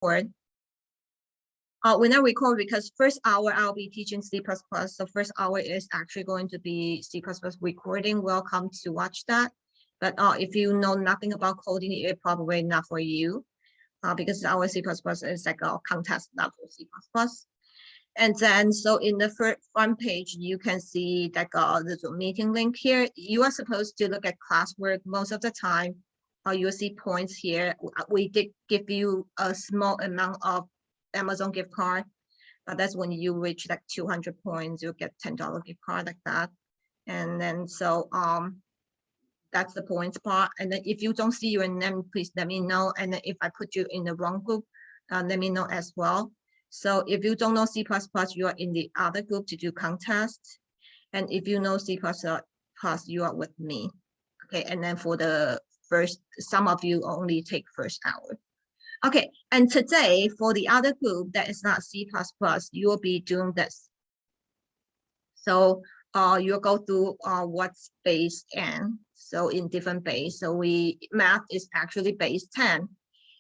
record. When I record, because first hour I'll be teaching C++, so first hour is actually going to be C++ recording. Welcome to watch that. But if you know nothing about coding, it probably not for you, because our C++ is like a contest level C++. And then, so in the front page, you can see like the Zoom meeting link here. You are supposed to look at classwork most of the time. You'll see points here. We did give you a small amount of Amazon gift card, but that's when you reach like 200 points, you'll get $10 gift card like that. And then, so that's the points part. And then if you don't see your name, please let me know. And then if I put you in the wrong group, let me know as well. So if you don't know C++, you are in the other group to do contests. And if you know C++, you are with me. Okay, and then for the first, some of you only take first hour. Okay, and today for the other group that is not C++, you will be doing this. So you'll go through what's base n. So in different base, so math is actually base 10,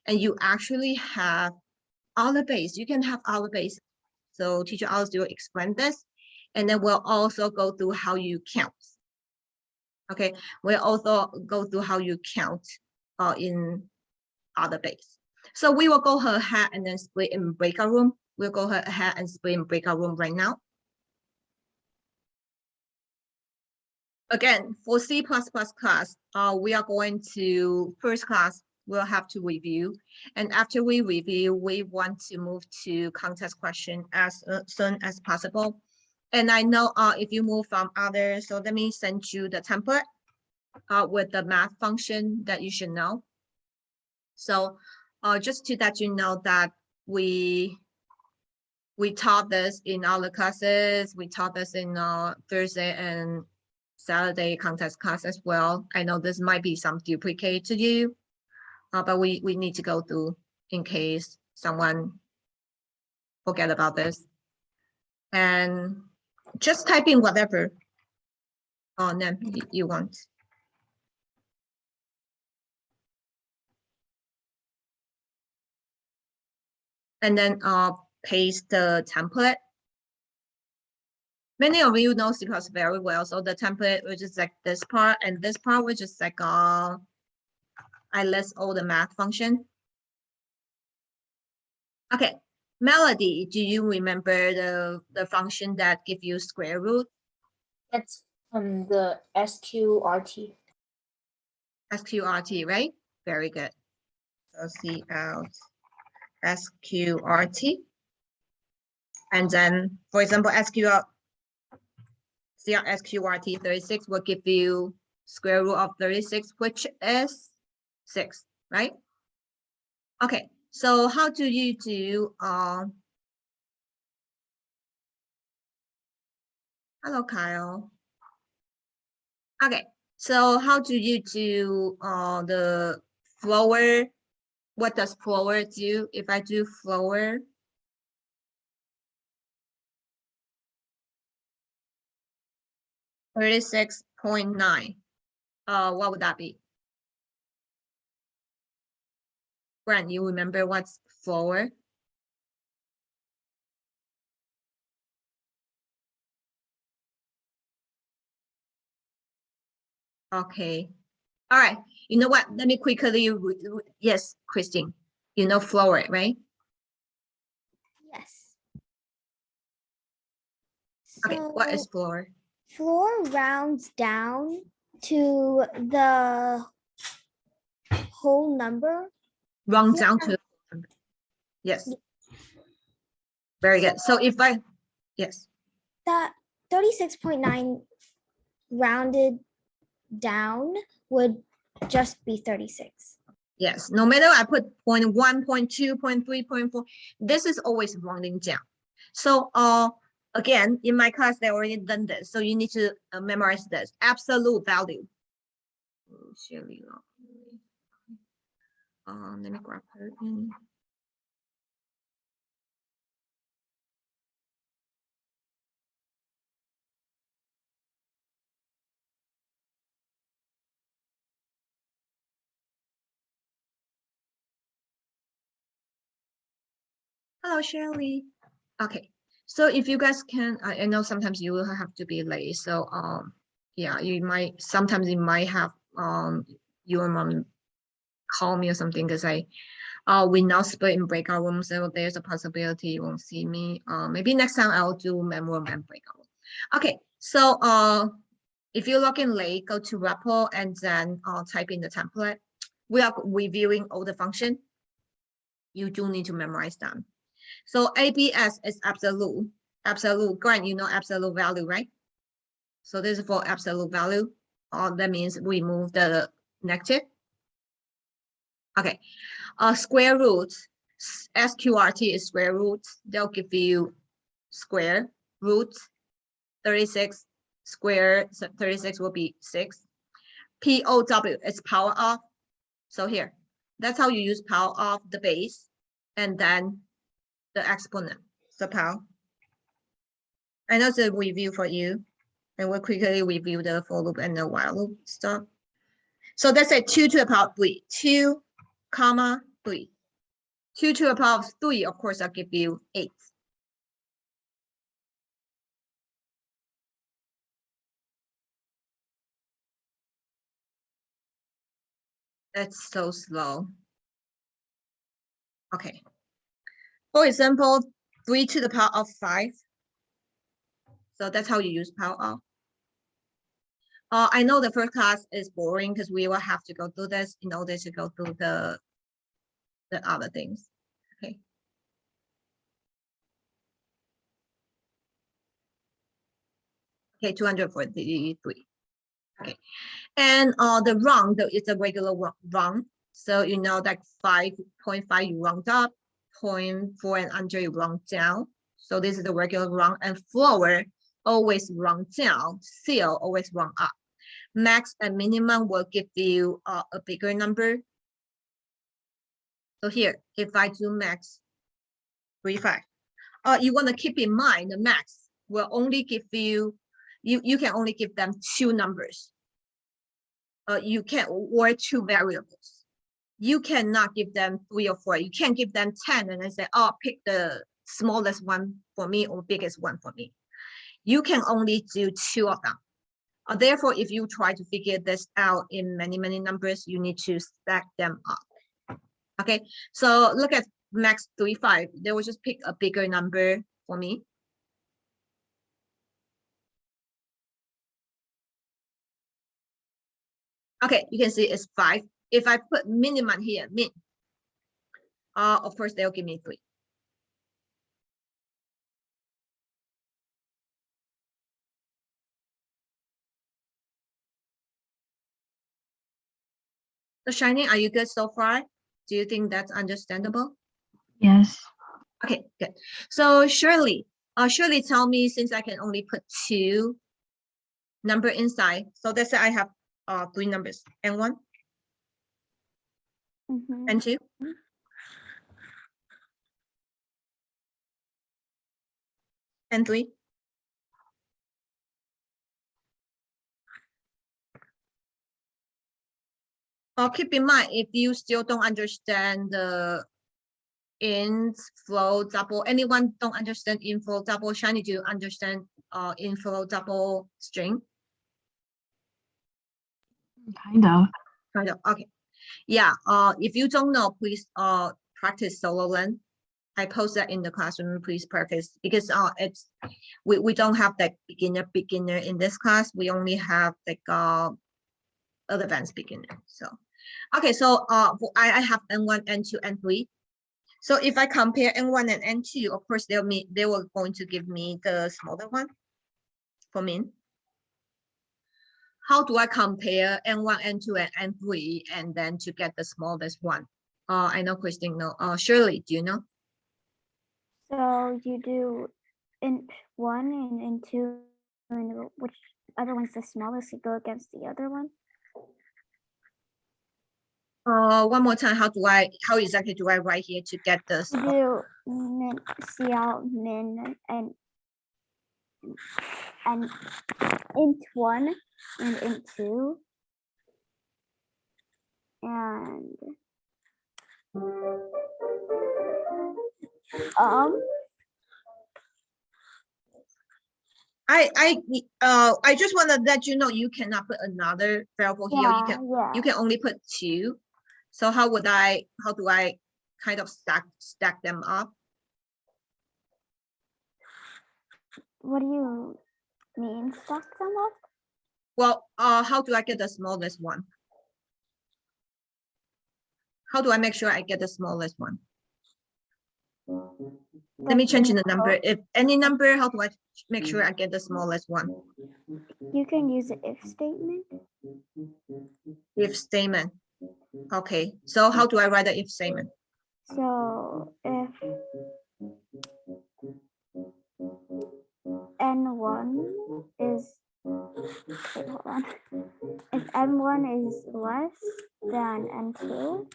and you actually have other base. You can have other base. So teacher Alice will explain this, and then we'll also go through how you count. Okay, we'll also go through how you count in other base. So we will go ahead and then split in breakout room. We'll go ahead and split in breakout room right now. Again, for C++ class, we are going to, first class, we'll have to review. And after we review, we want to move to contest question as soon as possible. And I know if you move from others, so let me send you the template with the math function that you should know. So just to let you know that we taught this in all the classes. We taught this in Thursday and Saturday contest class as well. I know this might be some duplicate to you, but we need to go through in case someone forget about this. And just type in whatever name you want. And then paste the template. Many of you know C++ very well, so the template which is like this part, and this part which is like I list all the math function. Okay, Melody, do you remember the function that give you square root? That's from the SQRT. SQRT, right? Very good. So see out SQRT. And then, for example, SQRT 36 will give you square root of 36, which is 6, right? Okay, so how do you do hello, Kyle. Okay, so how do you do the flower? What does flower do? If I do flower, $36.9. What would that be? Brent, you remember what's flower? Okay. All right. You know what? Let me quickly. Yes, Christine. You know flower, right? Yes. Okay. What is floor? Floor rounds down to the whole number. Round down to. Yes. Very good. So if I, yes. That 36.9 rounded down would just be 36. Yes. No matter I put 0.1, 0.2, 0.3, 0.4, this is always rounding down. So again, in my class, they already done this. So you need to memorize this absolute value. Let me grab her in. Hello, Shirley. Okay, so if you guys can, I know sometimes you will have to be late. So yeah, you might sometimes you might have your mom call me or something because we now split in breakout rooms, so there's a possibility you won't see me. Maybe next time I'll do main room and breakout room. Okay, so if you log in late, go to REPL and then type in the template. We are reviewing all the function. You do need to memorize them. So ABS is absolute. Absolute, Grant, you know absolute value, right? So this is for absolute value. That means we move the negative. Okay. Square root, SQRT is square root. They'll give you square root 36 square, so 36 will be 6. POW is power off. So here, that's how you use power off the base and then the exponent, the power. I know it's a review for you, and we'll quickly review the for loop and the while loop stuff. So that's a 2 to the power of 3, 2, comma 3. 2 to the power of 3, of course, I'll give you 8. That's so slow. Okay. For example, 3 to the power of 5. So that's how you use power off. I know the first class is boring because we will have to go through this in order to go through the other things. Okay. Okay, 243. Okay. And the round is a regular round. So you know that 5.5 you round up, 0.4 and under you round down. So this is the regular round, and floor always round down, seal always round up. Max and minimum will give you a bigger number. So here, if I do max 35, you want to keep in mind the max will only give you, you can only give them 2 numbers. You can, or 2 variables. You cannot give them 3 or 4. You can't give them 10 and then say, oh, pick the smallest one for me or biggest one for me. You can only do 2 of them. Therefore, if you try to figure this out in many numbers, you need to stack them up. Okay, so look at max 35. They will just pick a bigger number for me. Okay, you can see it's 5. If I put minimum here, min, of course they'll give me 3. So Shining, are you good so far? Do you think that's understandable? Yes. Okay, good. So Shirley, Shirley, tell me, since I can only put 2 number inside, so let's say I have 3 numbers, and 1 and 2. And 3. Keep in mind, if you still don't understand the inflow double, anyone don't understand inflow double, Shiny, do you understand inflow double string? Kind of. Kind of, okay. Yeah, if you don't know, please practice solo learn. I post that in the classroom, please practice, because it's we don't have that beginner in this class. We only have like advanced beginner. So okay, so I have N1, N2, N3. So if I compare N1 and N2, of course they were going to give me the smaller one for min. How do I compare N1, N2, and N3 and then to get the smallest one? I know Christine know. Shirley, do you know? So you do int 1 and int 2, and whichever one's the smallest, you go against the other one. One more time. How exactly do I write here to get the small? You do min, CL min and int 1 and int 2, and I just want to let you know you cannot put another variable here. Yeah. You can only put 2. So how do I kind of stack them up? What do you mean stack them up? Well, how do I get the smallest one? How do I make sure I get the smallest one? Let me change in the number. If any number, how do I make sure I get the smallest one? You can use the if statement. If statement. Okay, so how do I write the if statement? So if n1 is, wait, hold on. If n1 is less than n2,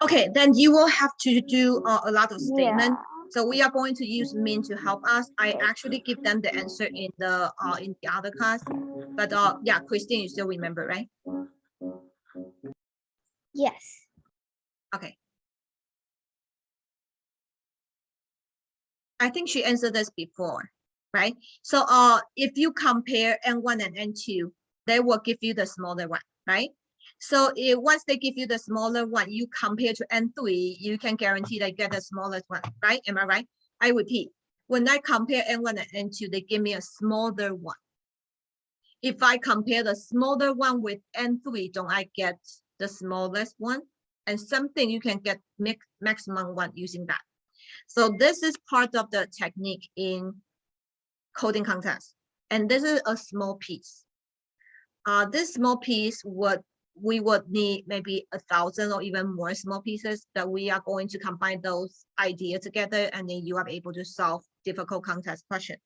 Okay, then you will have to do a lot of statement. yeah. So we are going to use min to help us. I actually give them the answer in the other class, but yeah, Christine, you still remember, right? Yes. Okay. I think she answered this before, right? So if you compare n1 and n2, they will give you the smaller one, right? So if once they give you the smaller one, you compare to n3, you can guarantee they get the smallest one, right? Am I right? I repeat, when I compare n1 and n2, they give me a smaller one. If I compare the smaller one with n3, don't I get the smallest one? And something you can get maximum one using that. So this is part of the technique in coding contest. And this is a small piece. This small piece we would need maybe 1,000 or even more small pieces that we are going to combine those ideas together, and then you are able to solve difficult contest question.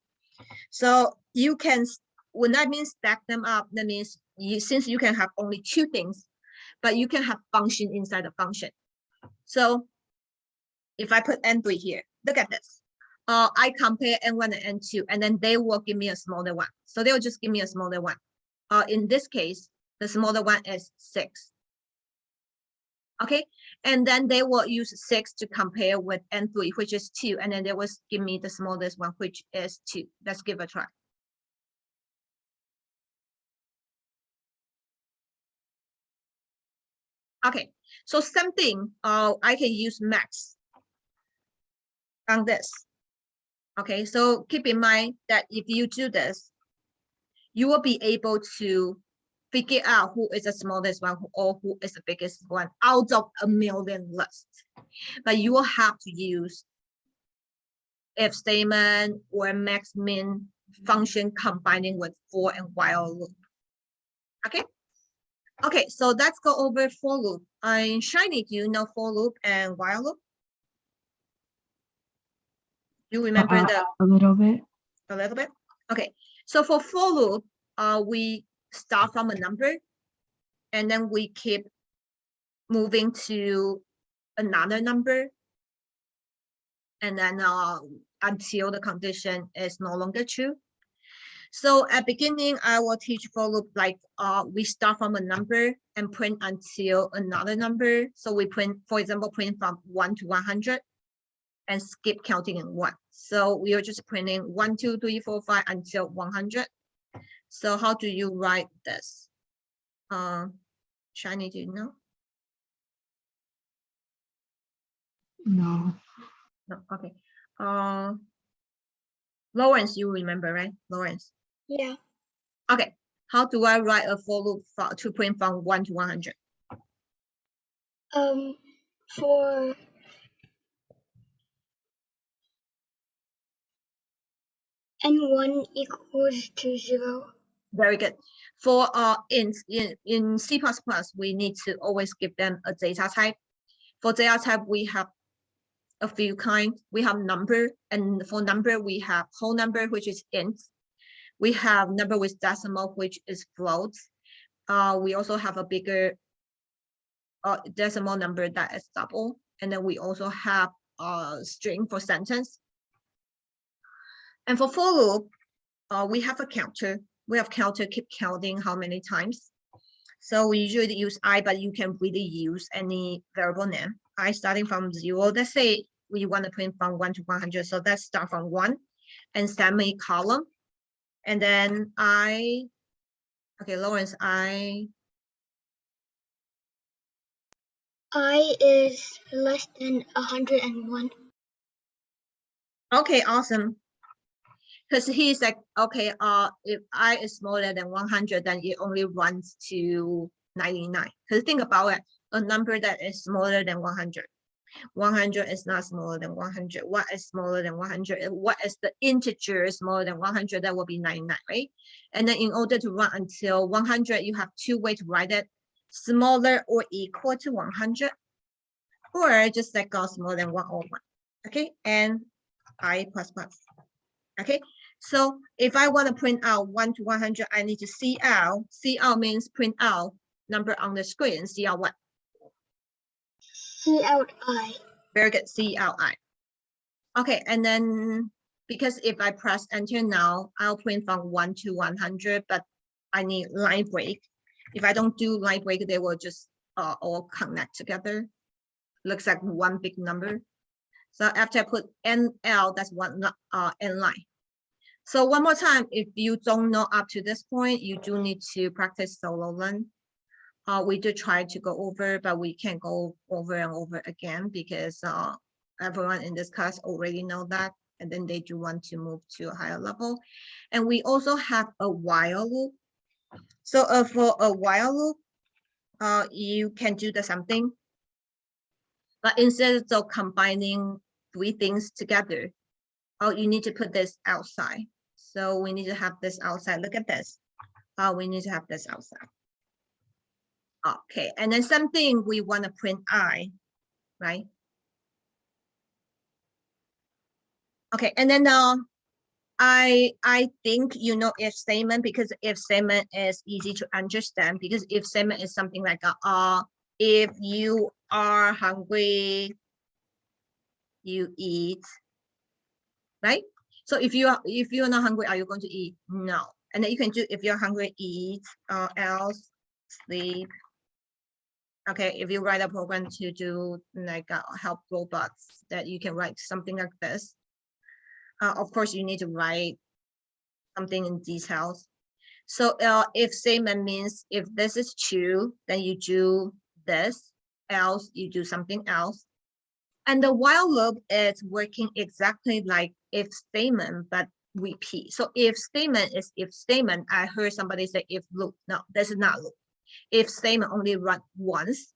So you can, when that means stack them up, that means since you can have only 2 things, but you can have function inside the function. So if I put n3 here, look at this. I compare n1 and n2, and then they will give me a smaller one. So they will just give me a smaller one. In this case, the smaller one is 6. Okay, and then they will use 6 to compare with n3, which is 2, and then they will give me the smallest one, which is 2. Let's give it a try. Okay, so something I can use max on this. Okay, so keep in mind that if you do this, you will be able to figure out who is the smallest one or who is the biggest one out of a million lists. But you will have to use if statement or max min function combining with for and while loop. Okay. Okay, so let's go over for loop. Shiny, do you know for loop and while loop? You remember A little bit. a little bit? Okay, so for loop, we start from a number and then we keep moving to another number, and then until the condition is no longer true. So at beginning, I will teach for loop like we start from a number and print until another number. So we print, for example, print from 1 to 100 and skip counting in 1. So we are just printing 1, 2, 3, 4, 5 until 100. So how do you write this? Shiny, do you know? No. No, okay. Lawrence, you remember, right? Lawrence. Yeah. Okay. How do I write a for loop to print from 1 to 100? For n1 equals to 0. Very good. For ints in C++, we need to always give them a data type. For data type, we have a few kinds. We have number, and for number, we have whole number, which is int. We have number with decimal, which is float. We also have a bigger decimal number that is double. And then we also have a string for sentence. And for loop, we have a counter. We have counter, keep counting how many times. So we usually use I, but you can really use any variable name. I starting from 0. Let's say we want to print from 1 to 100. So let's start from 1 and semicolon. And then I, okay, Lawrence, I is less than 101. okay, awesome. Because he's like, okay, if I is smaller than 100, then it only runs to 99. Because think about it, a number that is smaller than 100. 100 is not smaller than 100. What is smaller than 100? What is the integer smaller than 100? That will be 99, right? And then in order to run until 100, you have two ways to write it: smaller or equal to 100, or just like smaller than 101. Okay, and I plus plus. Okay, so if I want to print out 1 to 100, I need to see out. See out means print out number on the screen. See out what? See out I. Very good. See out I. Okay, and then because if I press enter now, I'll print from 1 to 100, but I need line break. If I don't do line break, they will just all connect together. Looks like one big number. So after I put NL, that's one N line. So one more time, if you don't know up to this point, you do need to practice solo learn. We do try to go over, but we can't go over and over again because everyone in this class already know that, and then they do want to move to a higher level. And we also have a while loop. So for a while loop, you can do the same thing, but instead of combining three things together, you need to put this outside. So we need to have this outside. Look at this. We need to have this outside. Okay, and then something we want to print I, right? Okay, and then I think you know if statement, because if statement is easy to understand, because if statement is something like if you are hungry, you eat, right? So if you're not hungry, are you going to eat? No. And then you can do if you're hungry, eat, else sleep. Okay, if you write a program to do like help robots, that you can write something like this. Of course, you need to write something in details. So if statement means if this is true, then you do this, else you do something else. And the while loop is working exactly like if statement, but repeat. So if statement is if statement, I heard somebody say if loop. No, this is not loop. If statement only run once.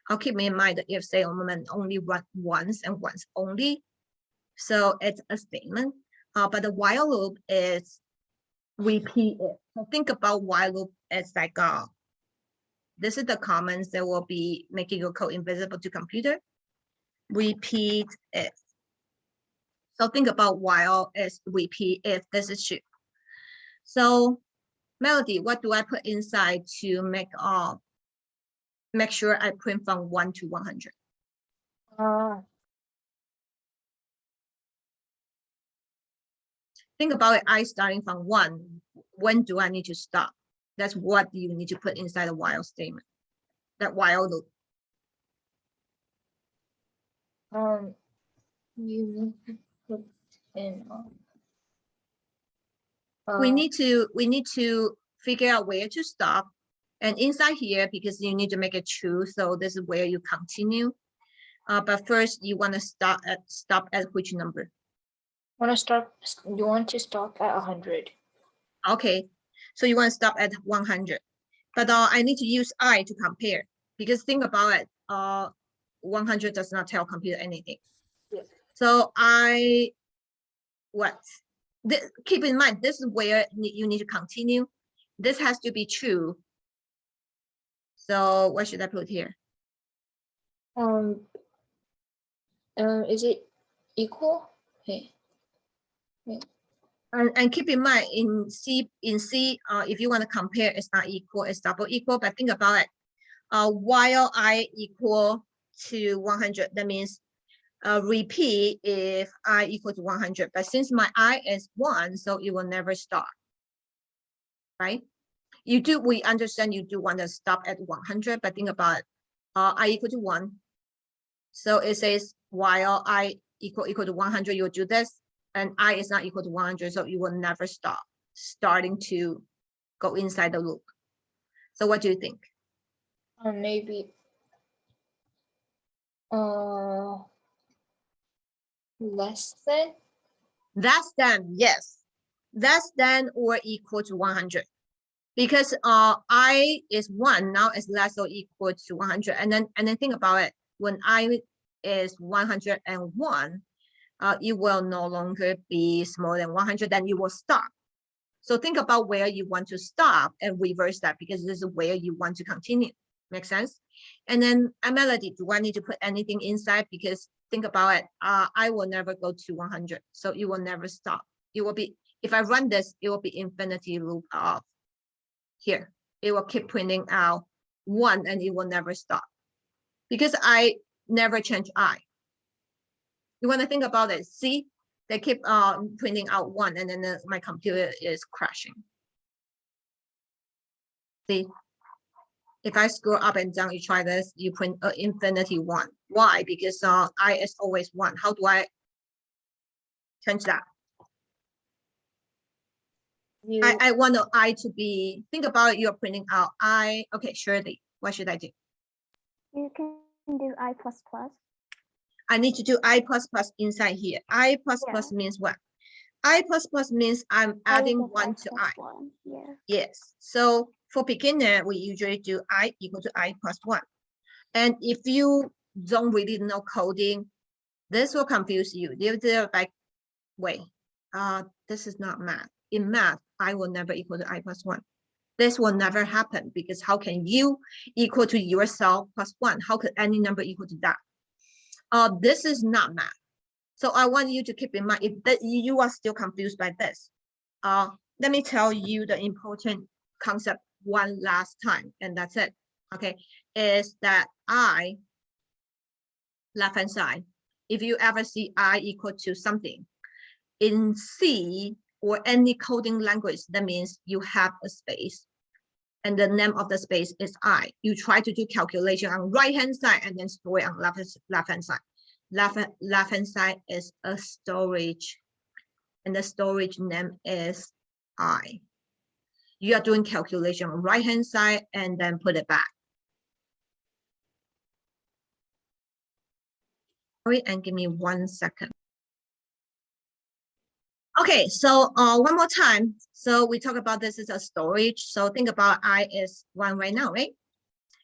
I'll keep in mind that if statement only run once and once only. So it's a statement, but the while loop is repeat it. So think about while loop as like this is the comments that will be making your code invisible to computer. Repeat if. So think about while is repeat if this is true. So Melody, what do I put inside to make sure I print from 1 to 100? Think about it, I starting from 1. When do I need to stop? That's what you need to put inside a while statement. That while loop. You need to put in. We need to figure out where to stop, and inside here, because you need to make it true, so this is where you continue. But first you want to stop at which number? You want to stop at 100. Okay, so you want to stop at 100, but I need to use I to compare, because think about it, 100 does not tell computer anything. Yeah. So keep in mind, this is where you need to continue. This has to be true. So what should I put here? Is it equal? Okay. And keep in mind in C, if you want to compare, it's not equal, it's double equal. But think about it. While I equal to 100, that means repeat if I equal to 100. But since my I is 1, so it will never stop, right? we understand you do want to stop at 100, but think about I equal to 1. So it says while I equal to 100, you'll do this, and I is not equal to 100, so you will never stop starting to go inside the loop. So what do you think? Or maybe less than? Less than, yes. Less than or equal to 100. Because I is 1, now it's less or equal to 100. And then think about it. When I is 101, it will no longer be smaller than 100, then you will stop. So think about where you want to stop and reverse that, because this is where you want to continue. Make sense? And then Melody, do I need to put anything inside? Because think about it, I will never go to 100, so it will never stop. It will be, if I run this, it will be infinity loop of here. It will keep printing out 1 and it will never stop, because I never change I. You want to think about it. See, they keep printing out 1 and then my computer is crashing. See, if I scroll up and down, you try this, you print infinity 1. Why? Because I is always 1. How do I change that? I want I to be, think about it, you're printing out I. Okay, Shirley, what should I do? You can do I plus plus. I need to do I plus plus inside here. I plus plus means what? I plus plus means I'm adding 1 to I. 1. Yeah. Yes. So for beginner, we usually do I equal to I plus 1. And if you don't really know coding, this will confuse you. They're like, wait, this is not math. In math, I will never equal to I plus 1. This will never happen, because how can you equal to yourself plus 1? How could any number equal to that? This is not math. So I want you to keep in mind, if that you are still confused by this, let me tell you the important concept one last time, and that's it. Okay, is that I, left hand side, if you ever see I equal to something in C or any coding language, that means you have a space and the name of the space is I. You try to do calculation on right hand side and then store it on left hand side. Left hand side is a storage, and the storage name is I. You are doing calculation on right hand side and then put it back. Sorry, and give me 1 second. Okay, so one more time. So we talk about this is a storage. So think about I is 1 right now, right?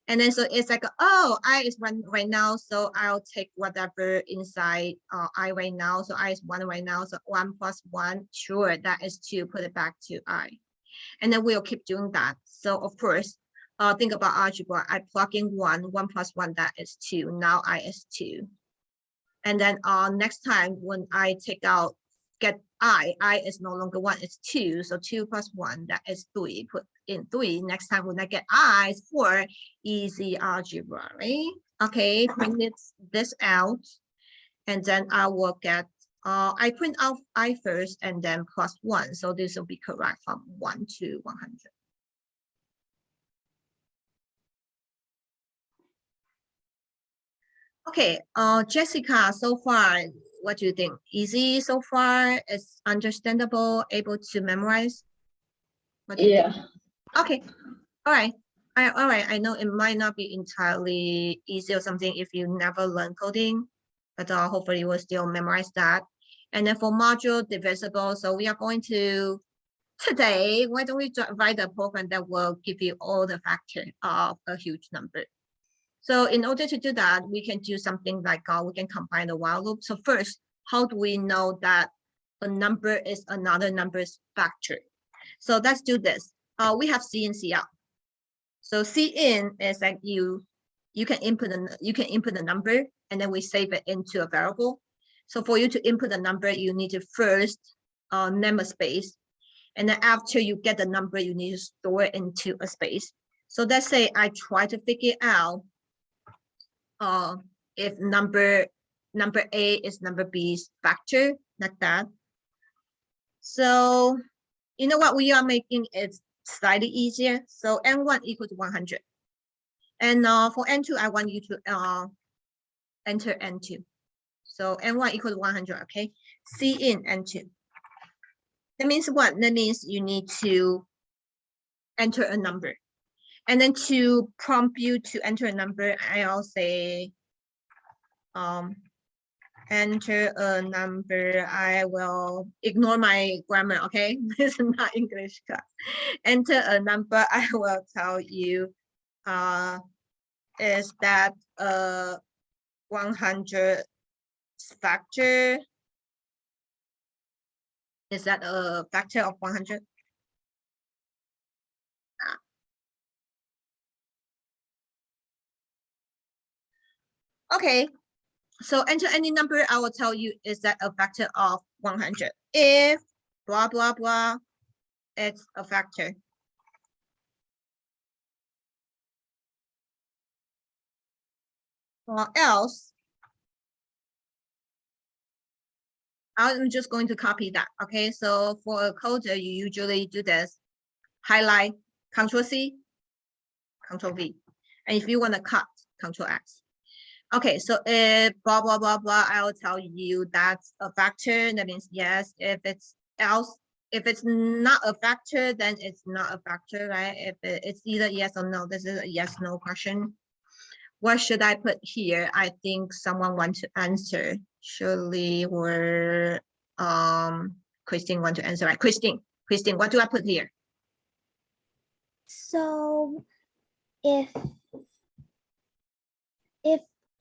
And then so it's like, oh, I is 1 right now, so I'll take whatever inside I right now. So I is 1 right now, so 1 plus 1, sure, that is 2, put it back to I. And then we'll keep doing that. So of course, think about algebra. I plug in 1 plus 1, that is 2. Now I is 2. And then next time when I take out, get I is no longer 1, it's 2. So 2 plus 1, that is 3. Put in 3. Next time when I get I is 4. Easy algebra, right? Okay, print this out. And then I will get, I print out I first and then plus 1. So this will be correct from 1 to 100. Okay, Jessica, so far, what do you think? Easy so far? It's understandable, able to memorize? What do you think? Okay, all right. All right, I know it might not be entirely easy or something if you never learn coding, but hopefully you will still memorize that. And then for module divisible, so we are going to, today, why don't we write a program that will give you all the factors of a huge number? So in order to do that, we can do something like we can combine the while loop. So first, how do we know that a number is another number's factor? So let's do this. We have C in, C out. So C in is like you can input the number and then we save it into a variable. So for you to input the number, you need to first name a space, and then after you get the number, you need to store it into a space. So let's say I try to figure out if number A is number B's factor, like that. So you know what we are making is slightly easier. So N1 equal to 100. And for N2, I want you to enter N2. So N1 equal to 100, okay? C in N2. That means what? That means you need to enter a number. And then to prompt you to enter a number, I'll say, enter a number. I will ignore my grammar, okay? This is not English class. Enter a number, I will tell you, is that 100 factor? Is that a factor of 100? Okay, so enter any number, I will tell you is that a factor of 100. If blah, blah, blah, it's a factor. Or else, I'm just going to copy that, okay? So for a coder, you usually do this, highlight, Control-C, Control-V. And if you want to cut, Control-X. Okay, so if blah, blah, blah, blah, I will tell you that's a factor. That means yes. If it's else, if it's not a factor, then it's not a factor, right? If it's either yes or no, this is a yes, no question. What should I put here? I think someone wants to answer. Shirley or Christine want to answer, right? Christine, what do I put here? So if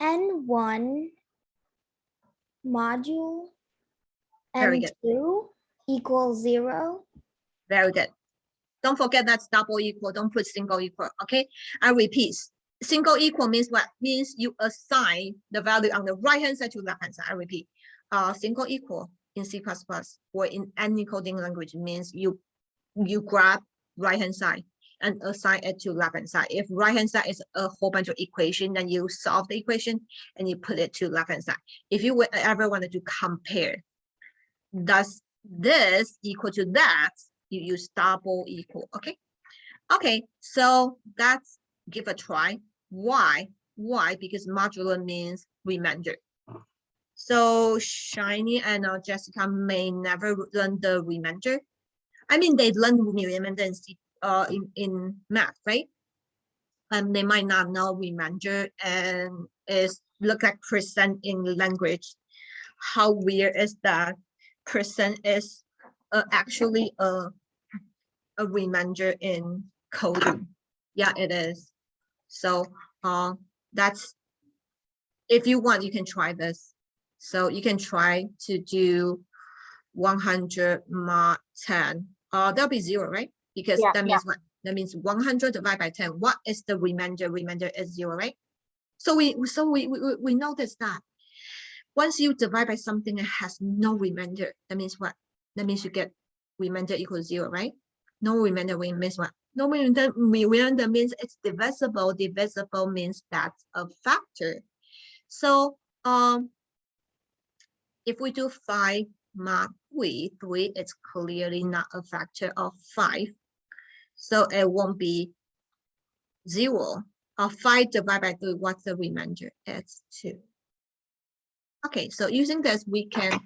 N1 module Very good. N2 equals 0. Very good. Don't forget that's double equal. Don't put single equal. Okay. I repeat. Single equal means what? Means you assign the value on the right hand side to left hand side. I repeat. Single equal in C++ or in any coding language means you grab right hand side and assign it to left hand side. If right hand side is a whole bunch of equation, then you solve the equation and you put it to left hand side. If you ever wanted to compare, does this equal to that? You use double equal. Okay. Okay. So that's give a try. Why? Why? Because modular means remainder. So Shiny and Jessica may never learn the remainder. I mean, they learn remainder in math, right? And they might not know remainder and is look like percent in language. How weird is that? Percent is actually a remainder in coding. Yeah, it is. So that's, if you want, you can try this. So you can try to do 100 mod 10. That'll be 0, right? Because that means what? That means 100 divided by 10. What is the remainder? Remainder is 0, right? So we notice that once you divide by something that has no remainder, that means what? That means you get remainder equals 0, right? No remainder means what? No remainder means it's divisible. Divisible means that's a factor. So if we do 5 mod 3, it's clearly not a factor of 5. So it won't be 0. 5 divided by 3, what's the remainder? It's 2. Okay, so using this, we can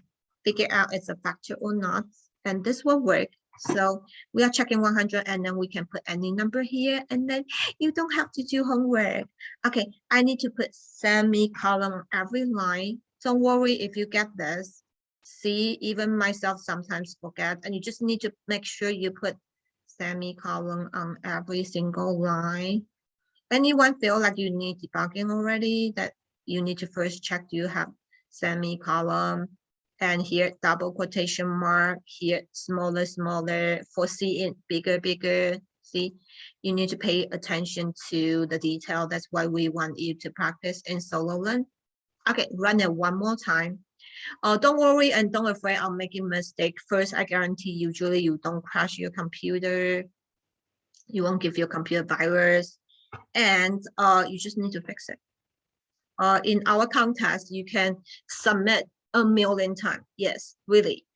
figure out it's a factor or not, and this will work. So we are checking 100, and then we can put any number here, and then you don't have to do homework. Okay, I need to put semicolon on every line. Don't worry if you get this. See, even myself sometimes forget, and you just need to make sure you put semicolon on every single line. Anyone feel like you need debugging already? That you need to first check, do you have semicolon, and here double quotation mark, here smaller, for C in bigger. See, you need to pay attention to the detail. That's why we want you to practice in solo learn. Okay, run it one more time. Don't worry and don't afraid of making mistake. First, I guarantee usually you don't crash your computer. You won't give your computer virus, and you just need to fix it. In our contest, you can submit 1,000,000 times. Yes, really.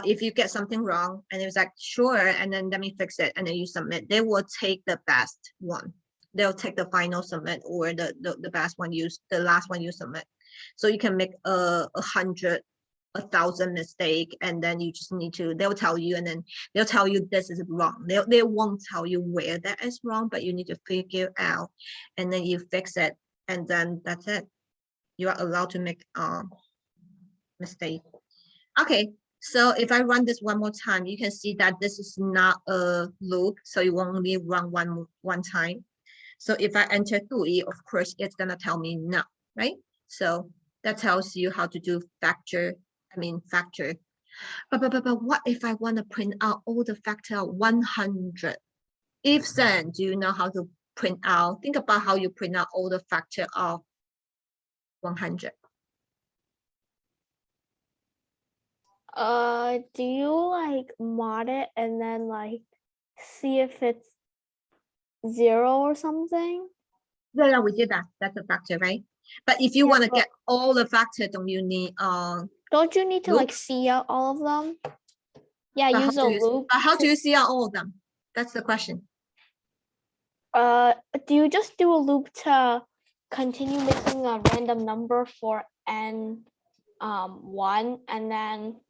if you get something wrong and it's like, sure, and then let me fix it, and then you submit, they will take the best one. They'll take the final submit or the best one the last one you submit. So you can make 100, 1,000 mistake, and then you just need to, they'll tell you, and then they'll tell you this is wrong. They won't tell you where that is wrong, but you need to figure out, and then you fix it, and then that's it. You are allowed to make mistake. Okay, so if I run this one more time, you can see that this is not a loop, so you only run one time. So if I enter 3, of course, it's gonna tell me no, right? So that tells you how to do factor. But what if I want to print out all the factor of 100? If then, do you know how to print out? Think about how you print out all the factor of 100. Do you like mod it and then like see if it's 0 or something? Yeah, we did that. That's a factor, right? But if you Yeah, want to but- get all the factor, don't you need Don't you need to like Loop? see out all of them? Yeah, But use a loop. how do to you see out all of them? That's the question. Do you just do a loop to continue making a random number for n 1, and then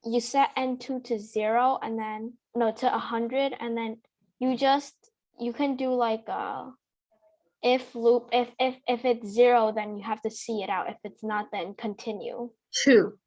you set n2 to 0, and then no, to 100, and then you can do like a if loop. If it's 0, then you have to see it out. If it's not, then continue. True.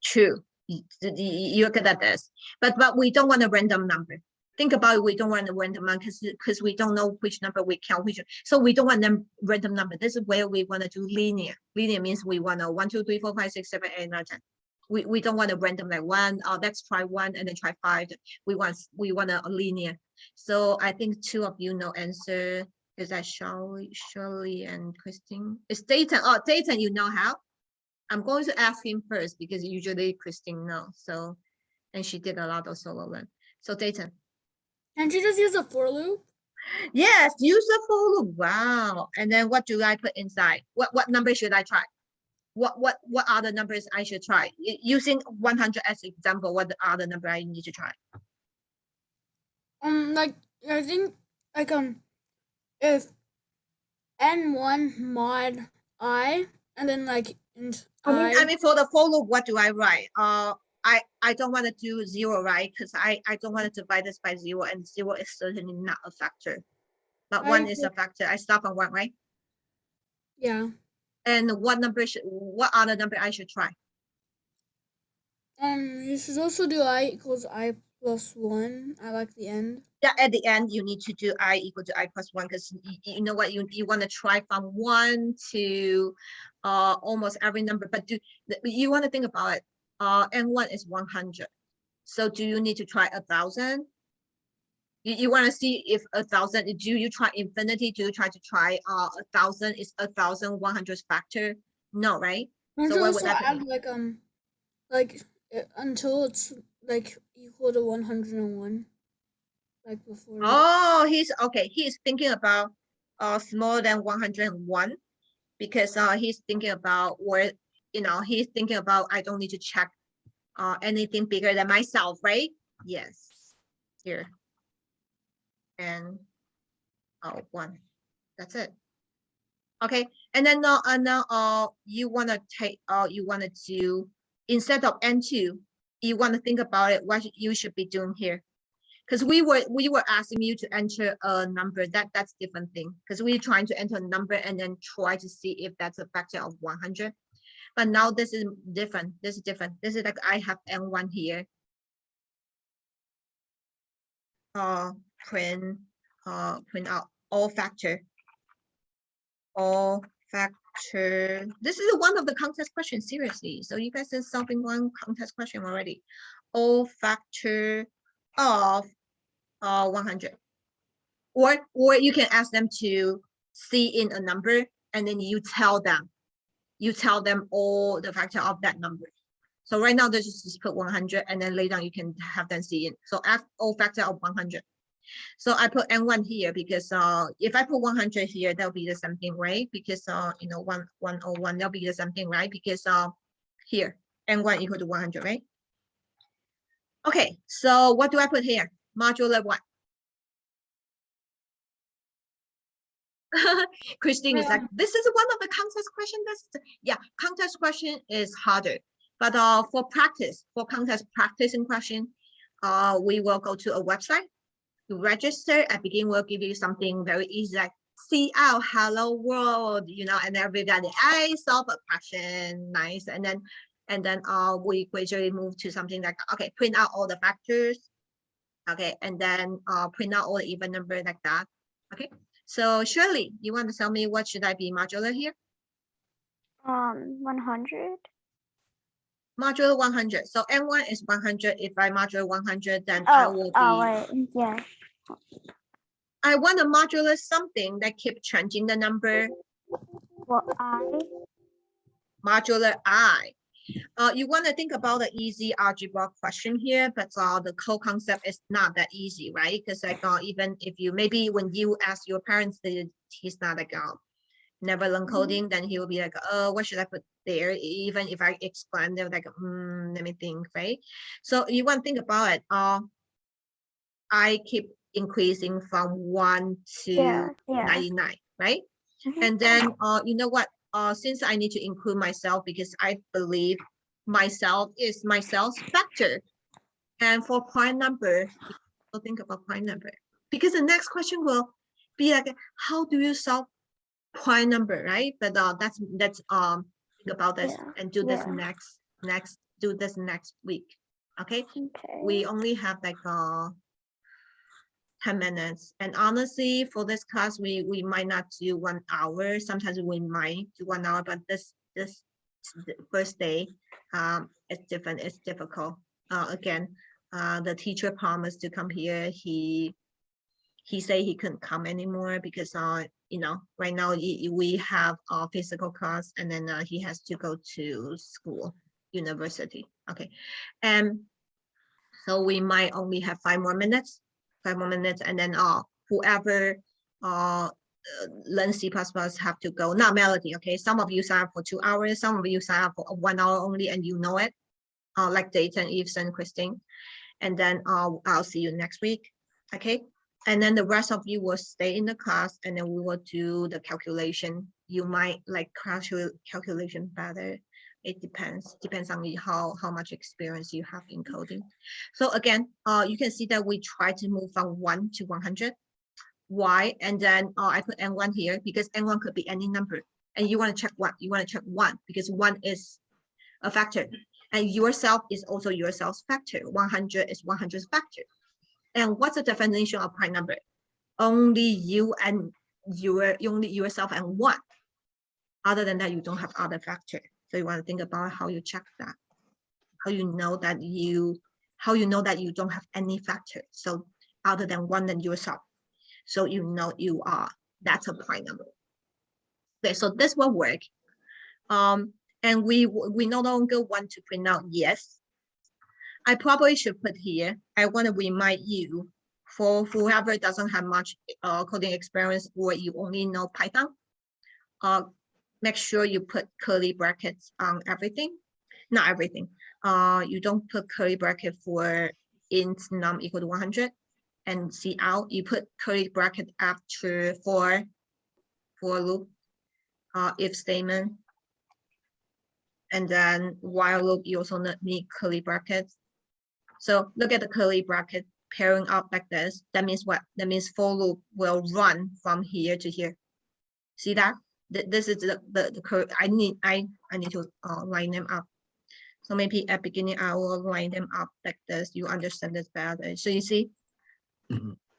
You're good at this. But we don't want a random number. Think about it, we don't want a random number because we don't know which number we count, so we don't want them random number. This is where we want to do linear. Linear means we want a 1, 2, 3, 4, 5, 6, 7, 8, 9, 10. We don't want a random like 1. Let's try 1 and then try 5. We want a linear. So I think 2 of you know answer. Is that Shirley and Christine? It's Dayton. Oh, Dayton, you know how? I'm going to ask him first because usually Christine knows. So, and she did a lot of solo learn. So Dayton. Can't you just use a for loop? Yes, use the for loop. Wow. And then what do I put inside? What number should I try? What are the numbers I should try? Using 100 as example, what are the number I need to try? Like I think like if n1 mod I and then like int I mean for the for loop, what do I write? I don't want to do 0, right? Because I don't want to divide this by 0, and 0 is certainly not a factor. But 1 is a factor. I start on 1, right? yeah. And what are the number I should try? You should also do I equals I plus 1. I like the end. Yeah, at the end you need to do I equal to I plus 1 because you know what, you want to try from 1 to almost every number, but you want to think about it. N1 is 100. So do you need to try 1,000? You want to see if 1,000, do you try infinity? Do you try to try 1,000 is 1,100 factor? No, right? You So should what would also that add be? like until it's like equal to 101. Like before. Oh, he's thinking about smaller than 101 because he's thinking about, or he's thinking about I don't need to check anything bigger than myself, right? Yes, here. And 1. That's it. Okay, and then now you want to take you want to do, instead of n2, you want to think about it what you should be doing here, because we were asking you to enter a number. That's different thing, because we're trying to enter a number and then try to see if that's a factor of 100. But now this is different. This is like I have n1 here. Print out all factor. This is one of the contest questions, seriously. So you guys are solving one contest question already. All factor of 100. Or you can ask them to see in a number, and then you tell them all the factor of that number. So right now, they just put 100, and then later on you can have them see it. So ask all factor of 100. So I put n1 here because if I put 100 here, that'll be the same thing, right? Because 101, that'll be the same thing, right? Because here n1 equal to 100, right? Okay, so what do I put here? Modular what? Christine is like, this is one of the contest question. Yeah, contest question is harder. But for practice, for contest practicing question, we will go to a website to register. At beginning, we'll give you something very easy, like see out hello world, you know, and everybody, I solve a question, nice. And then we gradually move to something like, okay, print out all the factors. Okay, and then print out all the even number like that. Okay, so Shirley, you want to tell me what should I be modular here? 100. Modular 100. So N1 is 100. If I modular 100, then I will be. Wait, yeah. I want to modular something that keep changing the number. Well, Modular I. You want to think about the easy algebra question here, but the code concept is not that easy, right? Because like even if you maybe when you ask your parents, he's not like never learn coding, then he will be like, oh, what should I put there? Even if I explain, they're like, let me think, right? So you want to think about it. I keep increasing from 1 to 99, right? And then you know what? Since I need to include myself because I believe myself is myself's factor. And for prime number, so think about prime number. Because the next question will be like, how do you solve prime number, right? But that's think about this and do this do this next week. Okay. We only have like 10 minutes. And honestly, for this class, we might not do 1 hour. Sometimes we might do 1 hour, but this first day, it's different, it's difficult. Again, the teacher promised to come here. He said he couldn't come anymore because you know, right now we have a physical class, and then he has to go to school, university. Okay, and so we might only have 5 more minutes, and then whoever learn C++ have to go. Not Melody, okay? Some of you sign up for 2 hours, some of you sign up for 1 hour only, and you know it, like Dayton, Eves, and Christine. And then I'll see you next week, okay? And then the rest of you will stay in the class, and then we will do the calculation. You might like calculation better. It depends on how much experience you have in coding. So again, you can see that we try to move from 1 to 100. Why? And then I put N1 here because N1 could be any number. And you want to check what? You want to check 1 because 1 is a factor. And yourself is also yourself's factor. 100 is 100's factor. And what's the definition of prime number? Only you and only yourself and 1. Other than that, you don't have other factor. So you want to think about how you check that. How you know that you don't have any factor. So other than 1 than yourself. So you know you are, that's a prime number. Okay, so this will work. And we no longer want to print out yes. I probably should put here, I want to remind you, for whoever doesn't have much coding experience or you only know Python, make sure you put curly brackets on everything. Not everything. You don't put curly bracket for int num equal to 100 and see out. You put curly bracket after for loop, if statement, and then while loop. You also need curly brackets. So look at the curly bracket pairing up like this. That means what? That means for loop will run from here to here. See that? This is the curve. I need to line them up. So maybe at beginning I will line them up like this. You understand this better. So you see,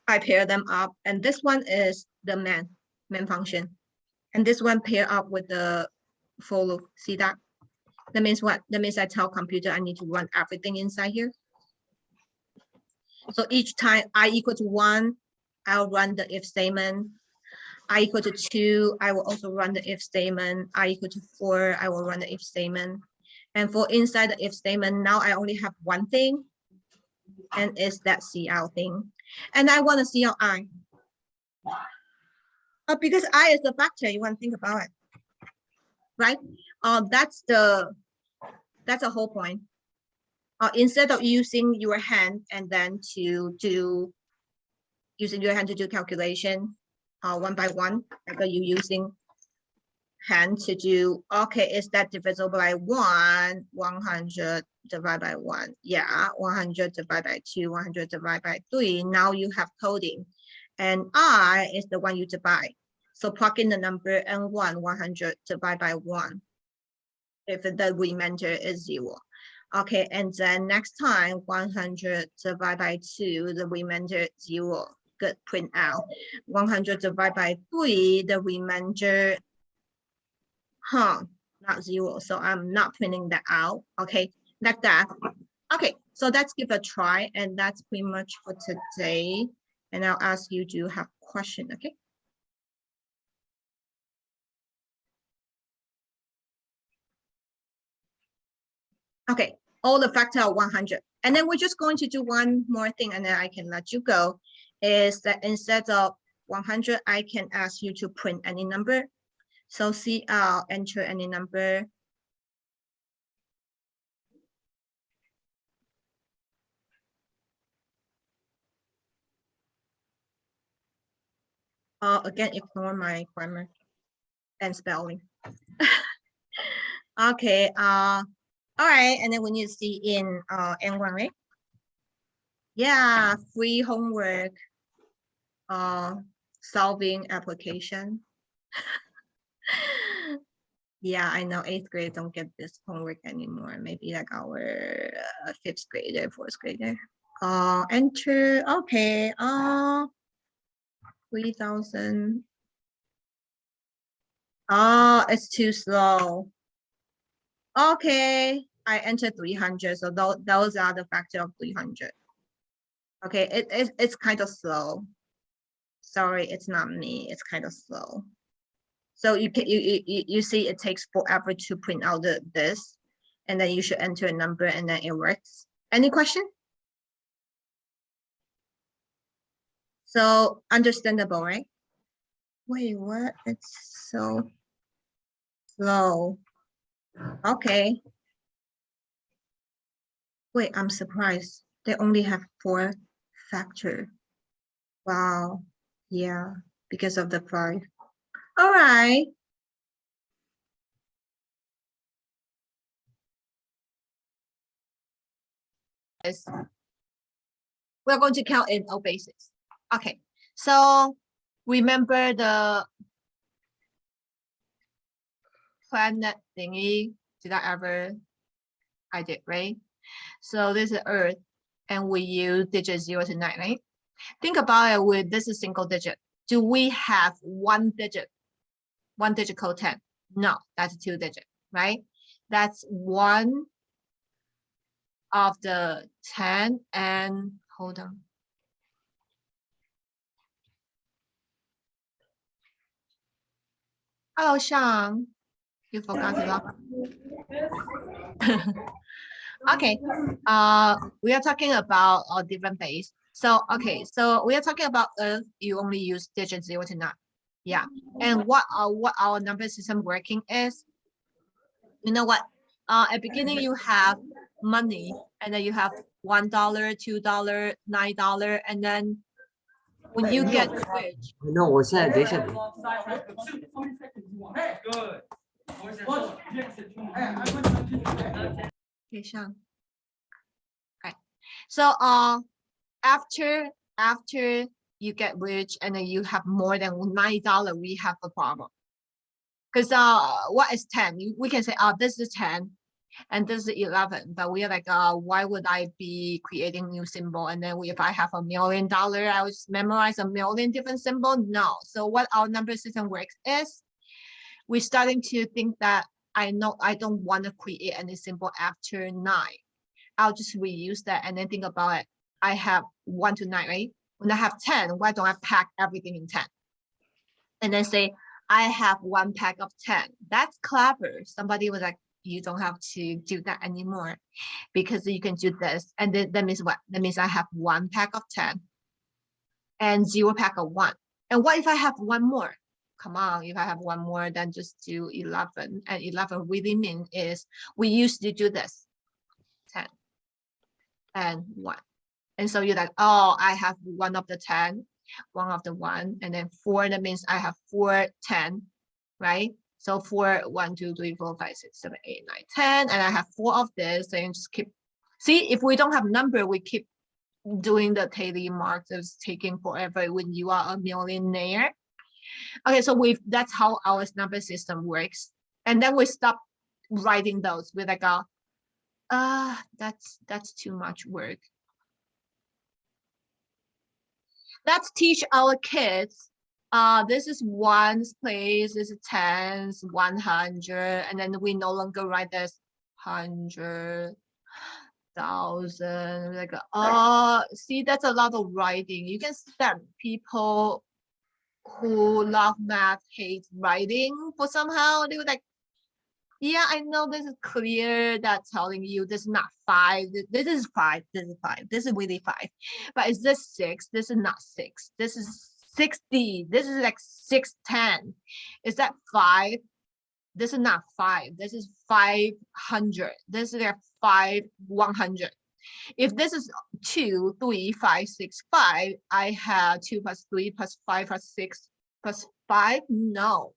I pair them up, and this one is the main function, and this one pair up with the for loop. See that? That means what? That means I tell computer I need to run everything inside here. So each time I equal to 1, I'll run the if statement. I equal to 2, I will also run the if statement. I equal to 4, I will run the if statement. And for inside the if statement, now I only have 1 thing, and it's that cout thing. And I want to see out I. Because I is the factor, you want to think about it, right? That's the whole point. instead of using your hand and then using your hand to do calculation, one by one, like you using hand to do, okay, is that divisible by 100 divided by 1? Yeah, 100 divided by 2, 100 divided by 3. Now you have coding. And I is the one you divide. So plug in the number N1, 100 divided by 1. If the remainder is 0. Okay, and then next time, 100 divided by 2, the remainder 0. Good, print out. 100 divided by 3, the remainder, not 0. So I'm not printing that out. Okay, like that. Okay, so let's give a try. And that's pretty much for today. And I'll ask you to have question, okay? Okay, all the factor of 100. And then we're just going to do one more thing and then I can let you go, is that instead of 100, I can ask you to print any number. So CL, enter any number. Again, ignore my grammar and spelling. Okay, all right, and then we need to see in N1, right? Yeah, free homework, solving application. Yeah, I know 8th grade don't get this homework anymore. Maybe like our 5th grader, 4th grader. Enter, okay, 3,000. Oh, it's too slow. Okay, I entered 300, so those are the factor of 300. Okay, it's kind of slow. Sorry, it's not me, it's kind of slow. So you see it takes forever to print out this, and then you should enter a number and then it works. Any question? So understandable, right? Wait, what? It's so slow. Okay. Wait, I'm surprised. They only have 4 factor. Wow. Yeah, because of the 5. All right. We're going to count in all bases. Okay, so remember the planet thingy? Did I ever? I did, right? So this is Earth, and we use digit 0 to 9, right? Think about it with this is single digit. Do we have one digit code 10? No, that's 2 digit, right? That's one of the 10 and hold on. Oh, Sean, you forgot to log. Okay, we are talking about a different base. So, okay, so we are talking about Earth, you only use digit 0 to 9. Yeah, and what our number system working is, you know what? At beginning you have money, and then you have $1, $2, $9, and then when you get rich. No, 我现在等一下。Okay, Sean. Okay, so after you get rich and then you have more than $9, we have a problem. Because what is 10? We can say, oh, this is 10 and this is 11, but we are like, why would I be creating new symbol? And then if I have $1 million, I would memorize 1 million different symbol? No. So what our number system works is, we're starting to think that I don't want to create any symbol after 9. I'll just reuse that and then think about it. I have 1 to 9, right? When I have 10, why don't I pack everything in 10? And then say, I have 1 pack of 10. That's clever. Somebody was like, you don't have to do that anymore because you can do this. And then that means what? That means I have 1 pack of 10 and 0 pack of 1. And what if I have 1 more? Come on, if I have 1 more, then just do 11. And 11 really means is we used to do this 10. and 1. And so you're like, oh, I have 1 of the 10, 1 of the 1, and then 4. That means I have 4, 10, right? So 4, 1, 2, 3, 4, 5, 6, 7, 8, 9, 10, and I have 4 of this. So you just keep. See, if we don't have number, we keep doing the tally marks. It's taking forever when you are a millionaire. Okay, so that's how our number system works. And then we stop writing those. We're like, that's too much work. Let's teach our kids. This is ones place, this is tens, 100, and then we no longer write this 100, 1,000. Like, see, that's a lot of writing. You can see that people who love math hate writing for somehow. They were like, yeah, I know this is clear, that telling you this is not 5, this is 5, this is 5, this is really 5. But is this 6? This is not 6. This is 60. This is like 610. Is that 5? This is not 5. This is 500. This is like 100. If this is 2, 3, 5, 6, 5, I have 2 plus 3 plus 5 plus 6 plus 5. No.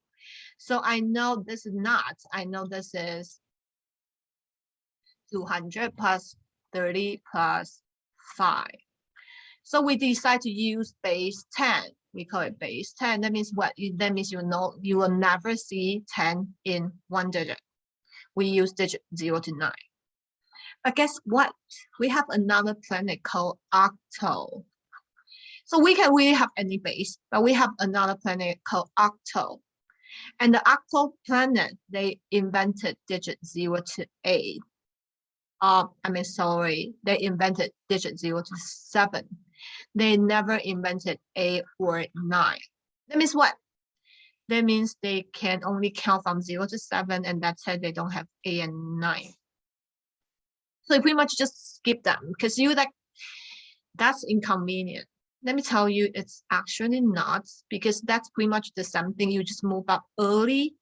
So I know this is not. I know this is 200 plus 30 plus 5. So we decide to use base 10. We call it base 10. That means what? That means you know you will never see 10 in one digit. We use digit 0 to 9. But guess what? We have another planet called octal. So we can really have any base, but we have another planet called octal. And the octal planet, they invented digit 0 to 8. They invented digit 0 to 7. They never invented 8 or 9. That means what? That means they can only count from 0 to 7, and that's it. They don't have 8 and 9. So you pretty much just skip them because you like, that's inconvenient. Let me tell you, it's actually not, because that's pretty much the same thing. You just move up early.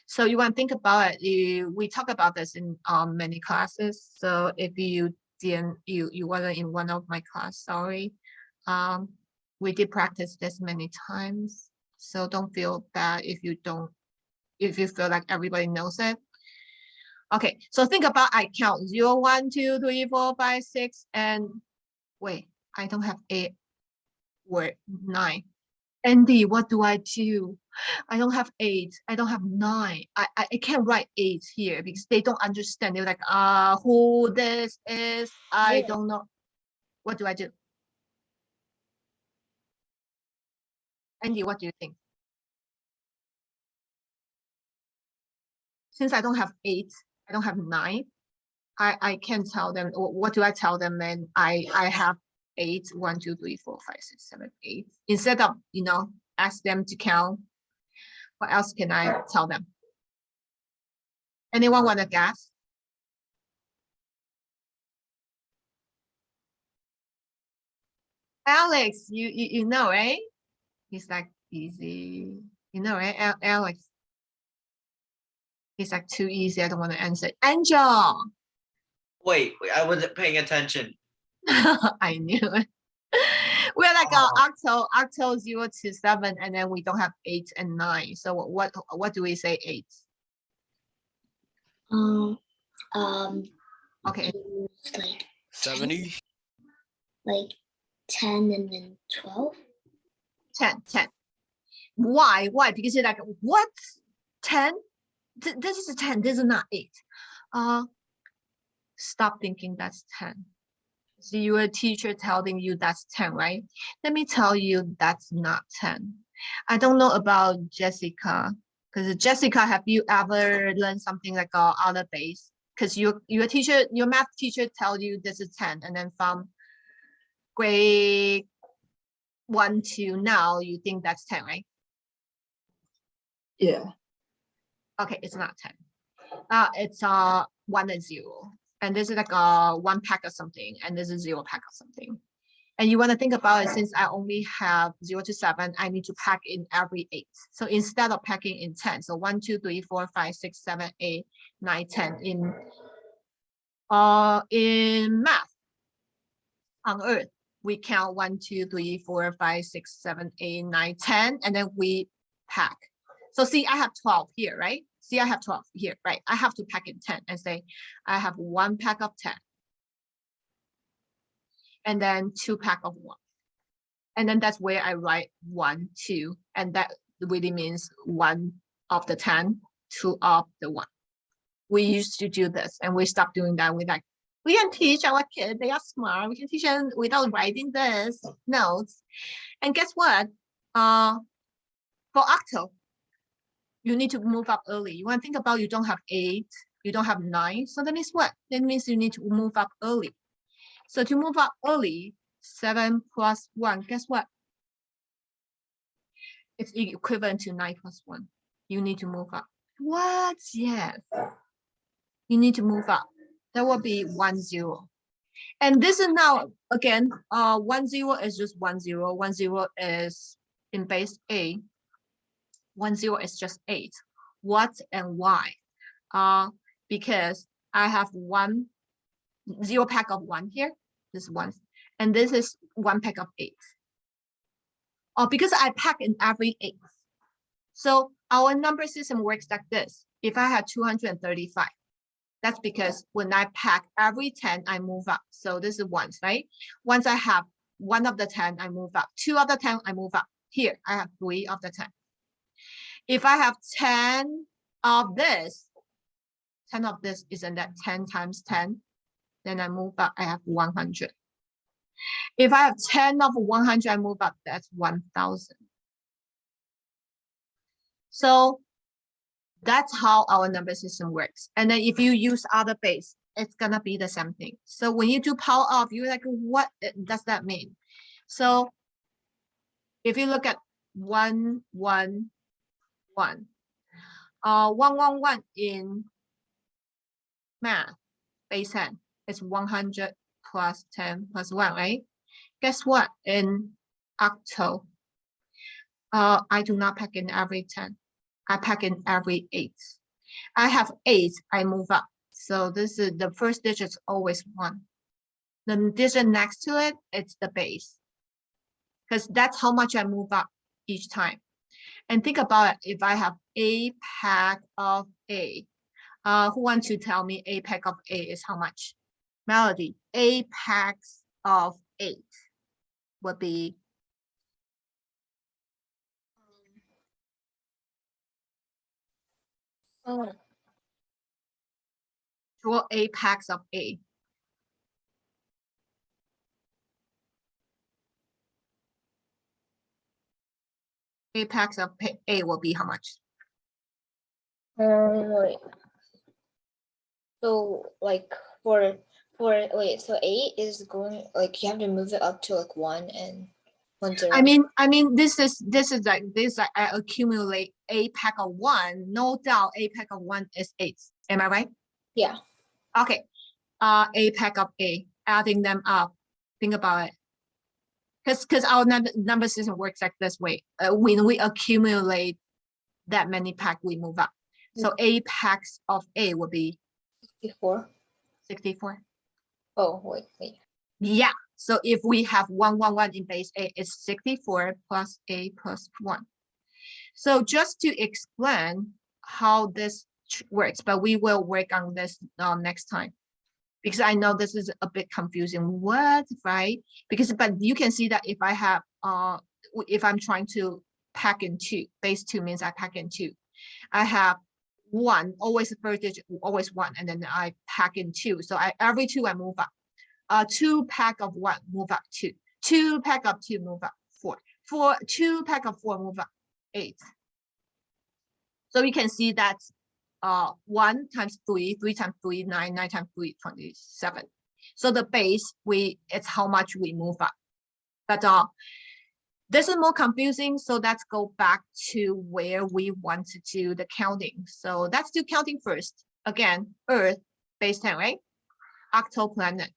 So you want to think about it. We talk about this in many classes. So if you didn't, you wasn't in one of my class, sorry. We did practice this many times. So don't feel bad if you feel like everybody knows it. Okay, so think about, I count 0, 1, 2, 3, 4, 5, 6, and wait, I don't have 8 or 9. Andy, what do I do? I don't have 8. I don't have 9. I can't write 8 here because they don't understand. They're like, who this is? I don't know. What do I do? Andy, what do you think? Since I don't have 8, I don't have 9. I can tell them. What do I tell them? Then I have 8, 1, 2, 3, 4, 5, 6, 7, 8. Instead of, ask them to count, what else can I tell them? Anyone want to guess? Alex, you know, right? He's like easy. You know, right? Alex. He's like too easy. I don't want to answer. Angel. Wait, I wasn't paying attention. I knew it. We're like octal 0 to 7, and then we don't have 8 and 9. So what do we say 8? Okay. Like 70. Like 10 and then 12. 10. Why? Because you're like, what? 10? This is a 10. This is not 8. Stop thinking that's 10. So your teacher telling you that's 10, right? Let me tell you that's not 10. I don't know about Jessica, because Jessica, have you ever learned something like other base? Because your math teacher tell you this is 10, and then from grade 1 to now, you think that's 10, right? Yeah. Okay, it's not 10. It's 1 and 0. And this is like a 1 pack of something, and this is 0 pack of something. And you want to think about it, since I only have 0 to 7, I need to pack in every 8. So instead of packing in 10, so 1, 2, 3, 4, 5, 6, 7, 8, 9, 10 in math, on Earth, we count 1, 2, 3, 4, 5, 6, 7, 8, 9, 10, and then we pack. So see, I have 12 here, right? See, I have 12 here, right? I have to pack in 10 and say, I have 1 pack of 10. And then 2 pack of 1. And then that's where I write 1, 2, and that really means 1 of the 10, 2 of the 1. We used to do this, and we stopped doing that. We like, we can teach our kids, they are smart. We can teach them without writing this notes. And guess what? For octal, you need to move up early. You want to think about, you don't have 8, you don't have 9. So that means what? That means you need to move up early. So to move up early, 7 plus 1, guess what? It's equivalent to 9 plus 1. You need to move up. What? Yes. You need to move up. That will be 1, 0. And this is now, again, 1, 0 is just 1, 0. 1, 0 is in base A. 1, 0 is just 8. What and why? Because I have 1, 0 pack of 1 here. This 1. And this is 1 pack of 8. Because I pack in every 8. So our number system works like this. If I had 235, that's because when I pack every 10, I move up. So this is 1, right? Once I have 1 of the 10, I move up. 2 of the 10, I move up. Here, I have 3 of the 10. If I have 10 of this, 10 of this, isn't that 10 times 10? Then I move up, I have 100. If I have 10 of 100, I move up, that's 1,000. So that's how our number system works. And then if you use other base, it's gonna be the same thing. So when you do power off, you're like, what does that mean? So if you look at 1, 1, 1, 1, 1, 1 in math, base 10, it's 100 plus 10 plus 1, right? Guess what? In octal, I do not pack in every 10. I pack in every 8. I have 8, I move up. So this is the first digit is always 1. The digit next to it, it's the base. Because that's how much I move up each time. And think about it, if I have a pack of A, who wants to tell me a pack of A is how much? Melody, a packs of 8 would be draw 8 packs of A. A packs of A will be how much? Wait. So like for wait, so 8 is going, like, you have to move it up to like 1 and 1, 0. I mean, this is like this. Like I accumulate a pack of 1. No doubt, a pack of 1 is 8. Am I right? Yeah. Okay. A pack of A, adding them up. Think about it. Because our number system works like this way. When we accumulate that many pack, we move up. So A packs of A will be 64. 64. Oh, wait. Yeah. So if we have 1, 1, 1 in base A, it's 64 plus A plus 1. So just to explain how this works, but we will work on this next time, because I know this is a bit confusing. What, right? But you can see that if I have if I'm trying to pack in 2, base 2 means I pack in 2. I have 1, always the first digit, always 1, and then I pack in 2. So every 2 I move up. 2 pack of 1, move up 2. 2 pack of 2, move up 4. 2 pack of 4, move up 8. So you can see that 1 times 3, 3 times 3, 9, 9 times 3, 27. So the base, it's how much we move up. But this is more confusing, so let's go back to where we want to do the counting. So let's do counting first. Again, Earth, base 10, right? Octal planet.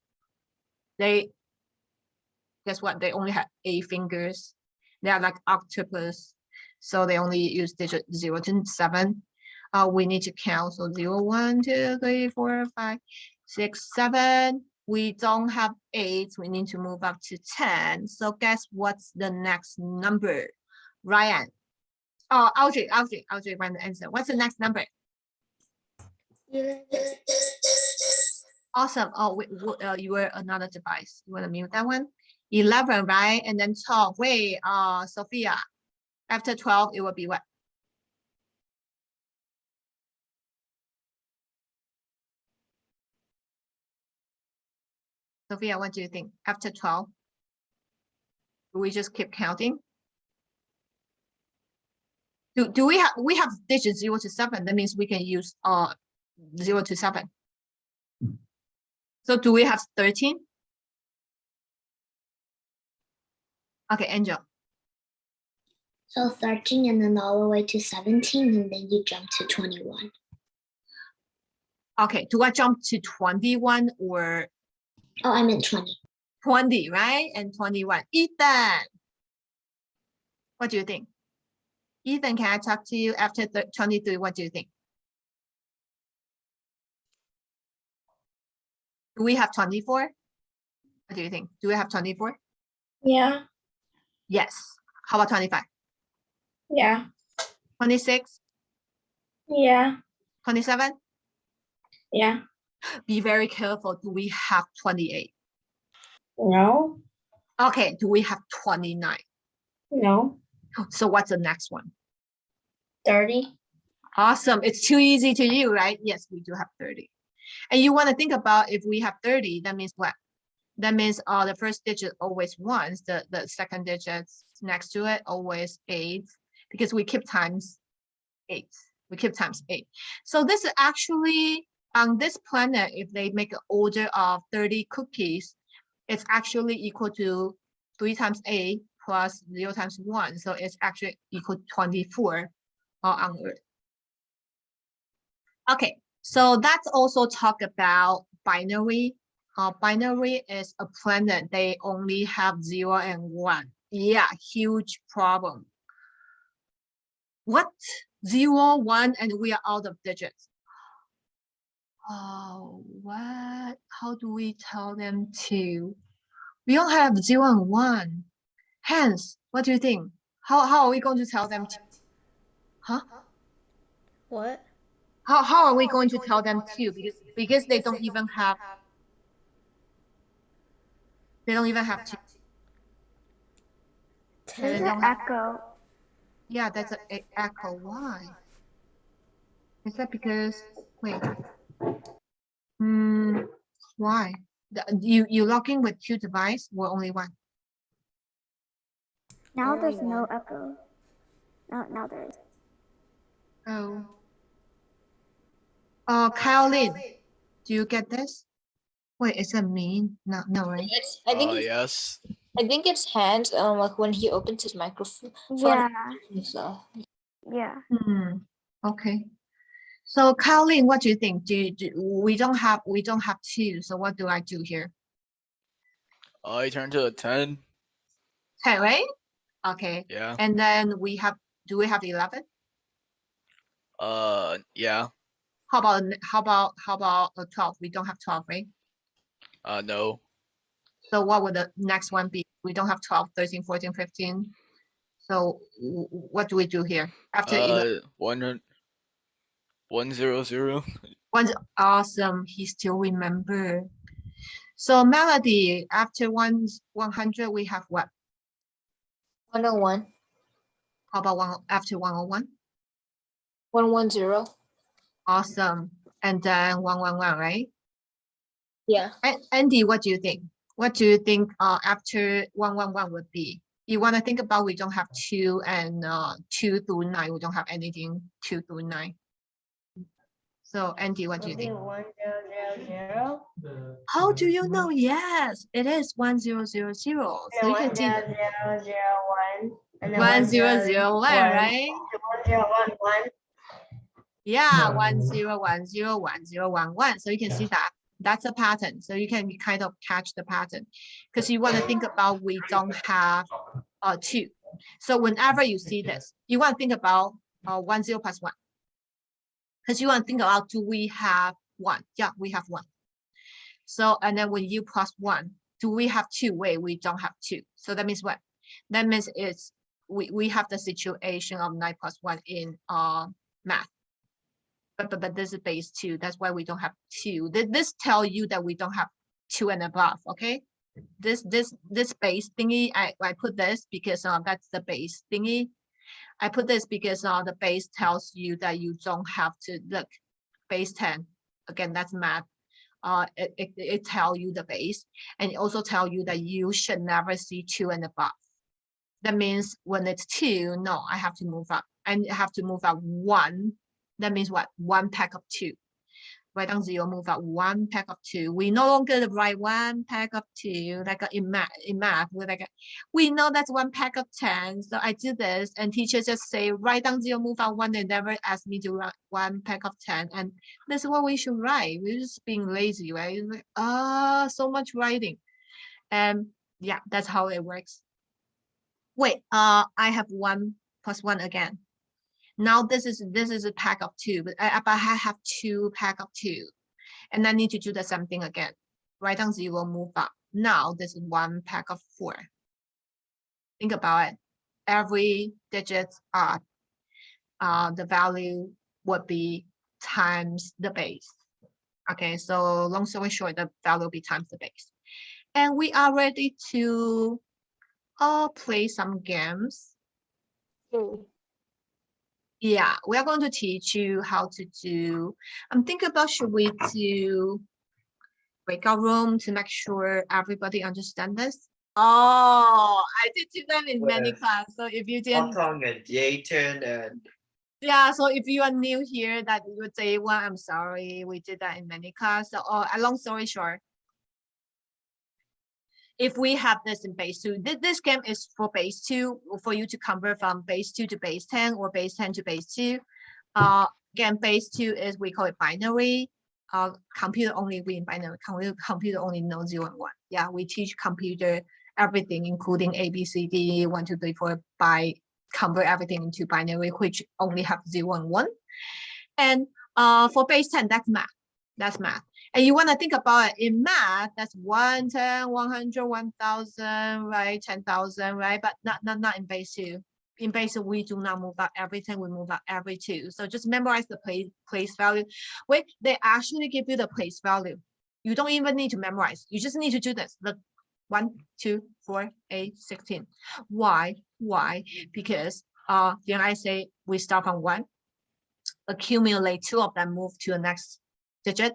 Guess what? They only have 8 fingers. They are like octopus. So they only use digit 0 to 7. We need to count. So 0, 1, 2, 3, 4, 5, 6, 7. We don't have 8. We need to move up to 10. So guess what's the next number? Ryan. Oh, Audrey want the answer. What's the next number? Awesome. Oh, you were another device. You want to mute that one? 11, right? And then 12. Wait, Sophia. After 12, it will be what? Sophia, what do you think? After 12, do we just keep counting? Do we have digits 0 to 7? That means we can use 0 to 7. So do we have 13? Okay, Angel. So 13 and then all the way to 17 and then you jump to 21. Okay, do I jump to 21 or? Oh, I meant 20. 20, right? And 21. Ethan, what do you think? Ethan, can I talk to you after 23? What do you think? Do we have 24? What do you think? Do we have 24? Yeah. Yes. How about 25? Yeah. 26? Yeah. 27? Yeah. Be very careful. Do we have 28? No. Okay, do we have 29? No. So what's the next one? 30. Awesome. It's too easy to you, right? Yes, we do have 30. And you want to think about if we have 30, that means what? That means the first digit always 1, the second digit next to it always 8, because we keep times 8. We keep times 8. So this is actually on this planet, if they make an order of 30 cookies, it's actually equal to 3 times 8 plus 0 times 1. So it's actually equal to 24 on Earth. Okay, so that's also talk about binary. Binary is a planet, they only have 0 and 1. Yeah, huge problem. What? 0, 1, and we are out of digits. Oh, what? How do we tell them to? We don't have 0 and 1. Hence, what do you think? How are we going to tell them to? Huh? What? How are we going to tell them to? Because they don't even have 2. There's They an don't have, echo. yeah, that's an echo. Why? Is that because, wait. Why? You log in with 2 devices or only 1? Now Only there's no one. echo. Now there is. Oh. Caroline, do you get this? Wait, is it me? No, right? I think Yes. I think it's Hans. Like when he opens his microphone. Yeah, So yeah. Okay. So Caroline, what do you think? We don't have 2, so what do I do here? I turn to a 10. 10, right? Okay. Yeah. And then do we have 11? Yeah. How about 12? We don't have 12, right? No. So what would the next one be? We don't have 12, 13, 14, 15. So what do we do here? After 11? 100. Awesome. He still remember. So Melody, after 100, we have what? 101. How about after 101? 110. Awesome. And then 111, right? Yeah. Andy, what do you think? What do you think after 111 would be? You want to think about we don't have 2 and 2 through 9. We don't have anything 2 through 9. So Andy, what do you think? 1000. How do you know? Yes, it is 1000. So you can see 1001. 1001, right? 1011. Yeah, 10101011. So you can see that that's a pattern. So you can kind of catch the pattern because you want to think about we don't have 2. So whenever you see this, you want to think about 10 plus 1. Because you want to think about, do we have 1? Yeah, we have 1. So, and then when you plus 1, do we have 2? Wait, we don't have 2. So that means what? That means it's we have the situation of 9 plus 1 in math. But this is base 2. That's why we don't have 2. This tell you that we don't have 2 and above. Okay. This base thingy, I put this because that's the base thingy. I put this because the base tells you that you don't have to look base 10. Again, that's math. It tell you the base, and it also tell you that you should never see 2 and above. That means when it's 2, no, I have to move up. I have to move up 1. That means what? 1 pack of 2. Write down 0, move up 1 pack of 2. We no longer write 1 pack of 2 like in math. We're like we know that's 1 pack of 10. So I do this, and teachers just say write down 0, move up 1. They never ask me to write 1 pack of 10, and this is what we should write. We're just being lazy, right? Like, so much writing, and yeah, that's how it works. Wait, I have 1 plus 1 again. Now this is a pack of 2, but I have 2 pack of 2, and I need to do the same thing again. Write down 0, move up. Now this is 1 pack of 4. Think about it. Every digit the value would be times the base. Okay, so long story short, the value will be times the base. And we are ready to play some games. Yeah, we are going to teach you how to do. I'm thinking about should we do breakout room to make sure everybody understand this? Oh, I did do them in many With classes. So if you didn't, Otong and Dayton and yeah. So if you are new here, that you would say, "Well, I'm sorry, we did that in many classes." So, a long story short, if we have this in base 2, this game is for base 2, for you to convert from base 2 to base 10 or base 10 to base 2. Again, base 2 is, we call it binary. Computer only read binary. Computer only knows 0 and 1. Yeah, we teach computer everything, including A, B, C, D, 1, 2, 3, 4, by convert everything into binary, which only have 0 and 1. And for base 10, that's math. That's math. And you want to think about it in math, that's 1, 10, 100, 1,000, right? 10,000, right? But not in base 2. In base 2, we do not move up everything, we move up every 2. So just memorize the place value. Wait, they actually give you the place value. You don't even need to memorize. You just need to do this. Look, 1, 2, 4, 8, 16. Why? Because then I say we start from 1, accumulate 2 of them, move to the next digit,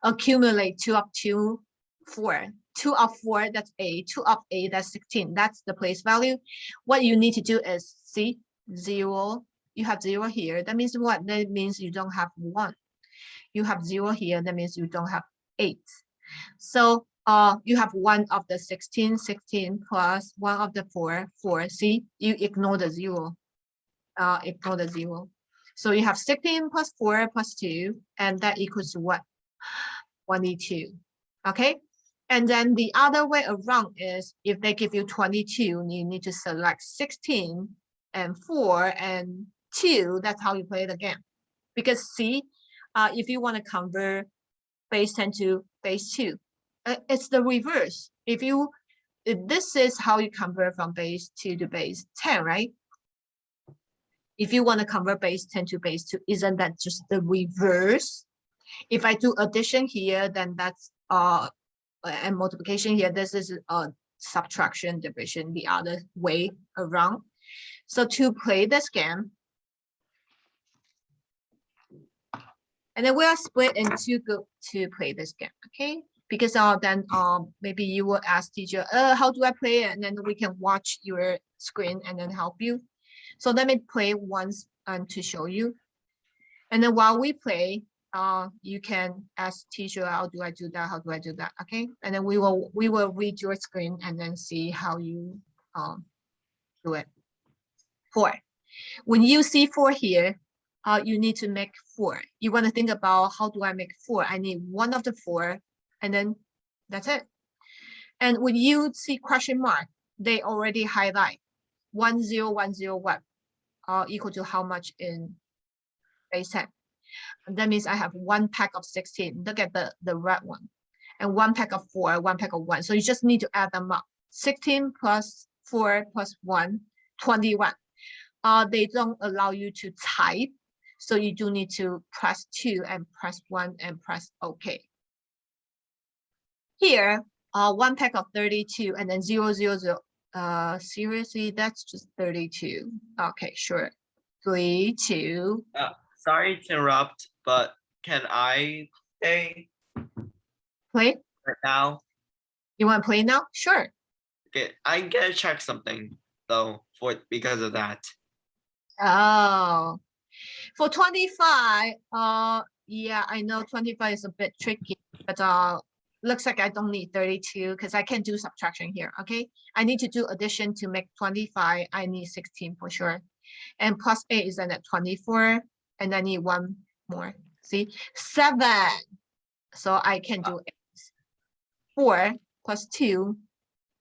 accumulate 2 of 2, 4. 2 of 4, that's 8. 2 of 8, that's 16. That's the place value. What you need to do is see 0. You have 0 here. That means what? That means you don't have 1. You have 0 here. That means you don't have 8. So you have 1 of the 16, 16 plus 1 of the 4, 4. See, you ignore the 0. Ignore the 0. So you have 16 plus 4 plus 2, and that equals to what? 22. Okay. And then the other way around is, if they give you 22, you need to select 16 and 4 and 2. That's how you play the game. Because see, if you want to convert base 10 to base 2, it's the reverse. If this is how you convert from base 2 to base 10, right? If you want to convert base 10 to base 2, isn't that just the reverse? If I do addition here, then that's and multiplication here, this is subtraction, division, the other way around. So to play this game, and then we are split in 2 groups to play this game, okay? Because then maybe you will ask teacher, how do I play it? And then we can watch your screen and then help you. So let me play once to show you. And then while we play, you can ask teacher, how do I do that? How do I do that? Okay. And then we will read your screen and then see how you do it. 4. When you see 4 here, you need to make 4. You want to think about, how do I make 4? I need 1 of the 4, and then that's it. And when you see question mark, they already highlight 1, 0, 1, 0, 1, equal to how much in base 10. And that means I have 1 pack of 16. Look at the red one. and 1 pack of 4, 1 pack of 1. So you just need to add them up. 16 plus 4 plus 1, 21. They don't allow you to type. So you do need to press 2 and press 1 and press OK. Here, 1 pack of 32 and then 0, 0, 0. Seriously, that's just 32. Okay, sure. 3, 2. Sorry to interrupt, but can I play Play? right now? You want to play now? Sure. Okay, I'm gonna check something though because of that. Oh, for 25, yeah, I know 25 is a bit tricky, but looks like I don't need 32 because I can do subtraction here. Okay, I need to do addition to make 25. I need 16 for sure, and plus 8 is then at 24, and I need 1 more. See, 7. So I can do 8. 4 plus 2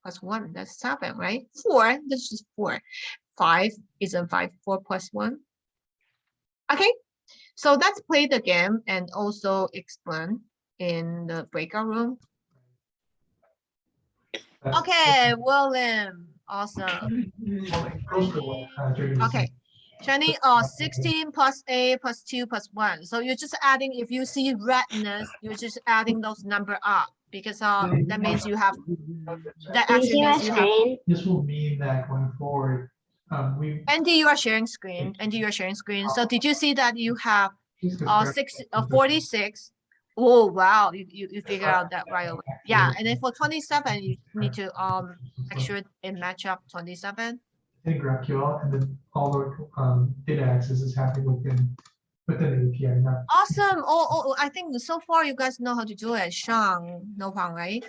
plus 1. That's 7, right? 4. That's just 4. 5 isn't 5. 4 plus 1. Okay, so let's play the game and also explain in the breakout room. Okay, William, awesome. Okay, Shani, 16 plus 8 plus 2 plus 1. So you're just adding, if you see redness, you're just adding those number up because that means you have, that actually means you have. This will mean that going forward, Andy, you are sharing screen. Andy, you are sharing screen. So did you see that you have 46? Oh wow, you figure out that right away. Yeah, and then for 27, you need to make sure it match up 27. in GraphQL, and then all our data access is happening within the API. Not Awesome. Oh, I think so far you guys know how to do it. Shang, no problem, right?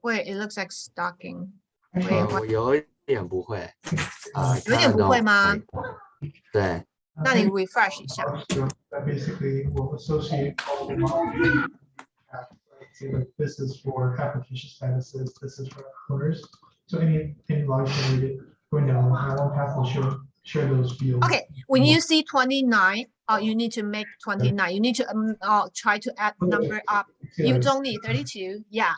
Wait, it looks like stocking. Wait, what? 我有一点不会，有点不会吗？对，那你 refresh 一下。 That basically will associate all the marketing. Say like this is for application statuses, this is for owners. So any logic related going down, I won't have to share those fields. Okay, when you see 29, you need to make 29. You need to try to add number up. You don't need 32. Yeah,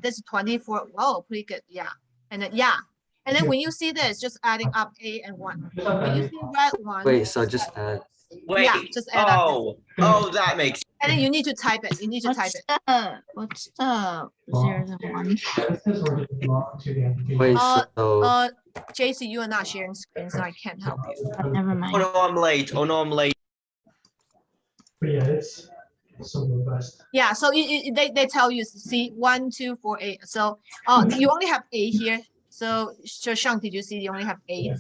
this is 24. Oh, pretty good. Yeah, and then yeah, and then when you see this, just adding up A and 1. When you see red one, wait, so just add. Wait, yeah, just add up. oh, that makes And then you need to type it. You need to type it. What's the 0 and 1? Statuses already belong to the application. Wait, so JC, you are not sharing screen, so I can't help you. Never Oh mind. no, I'm late. Oh no, I'm late. But yeah, it's so robust. Yeah, so they tell you, see 1, 2, 4, 8. So you only have 8 here. So Shang, did you see you only have 8?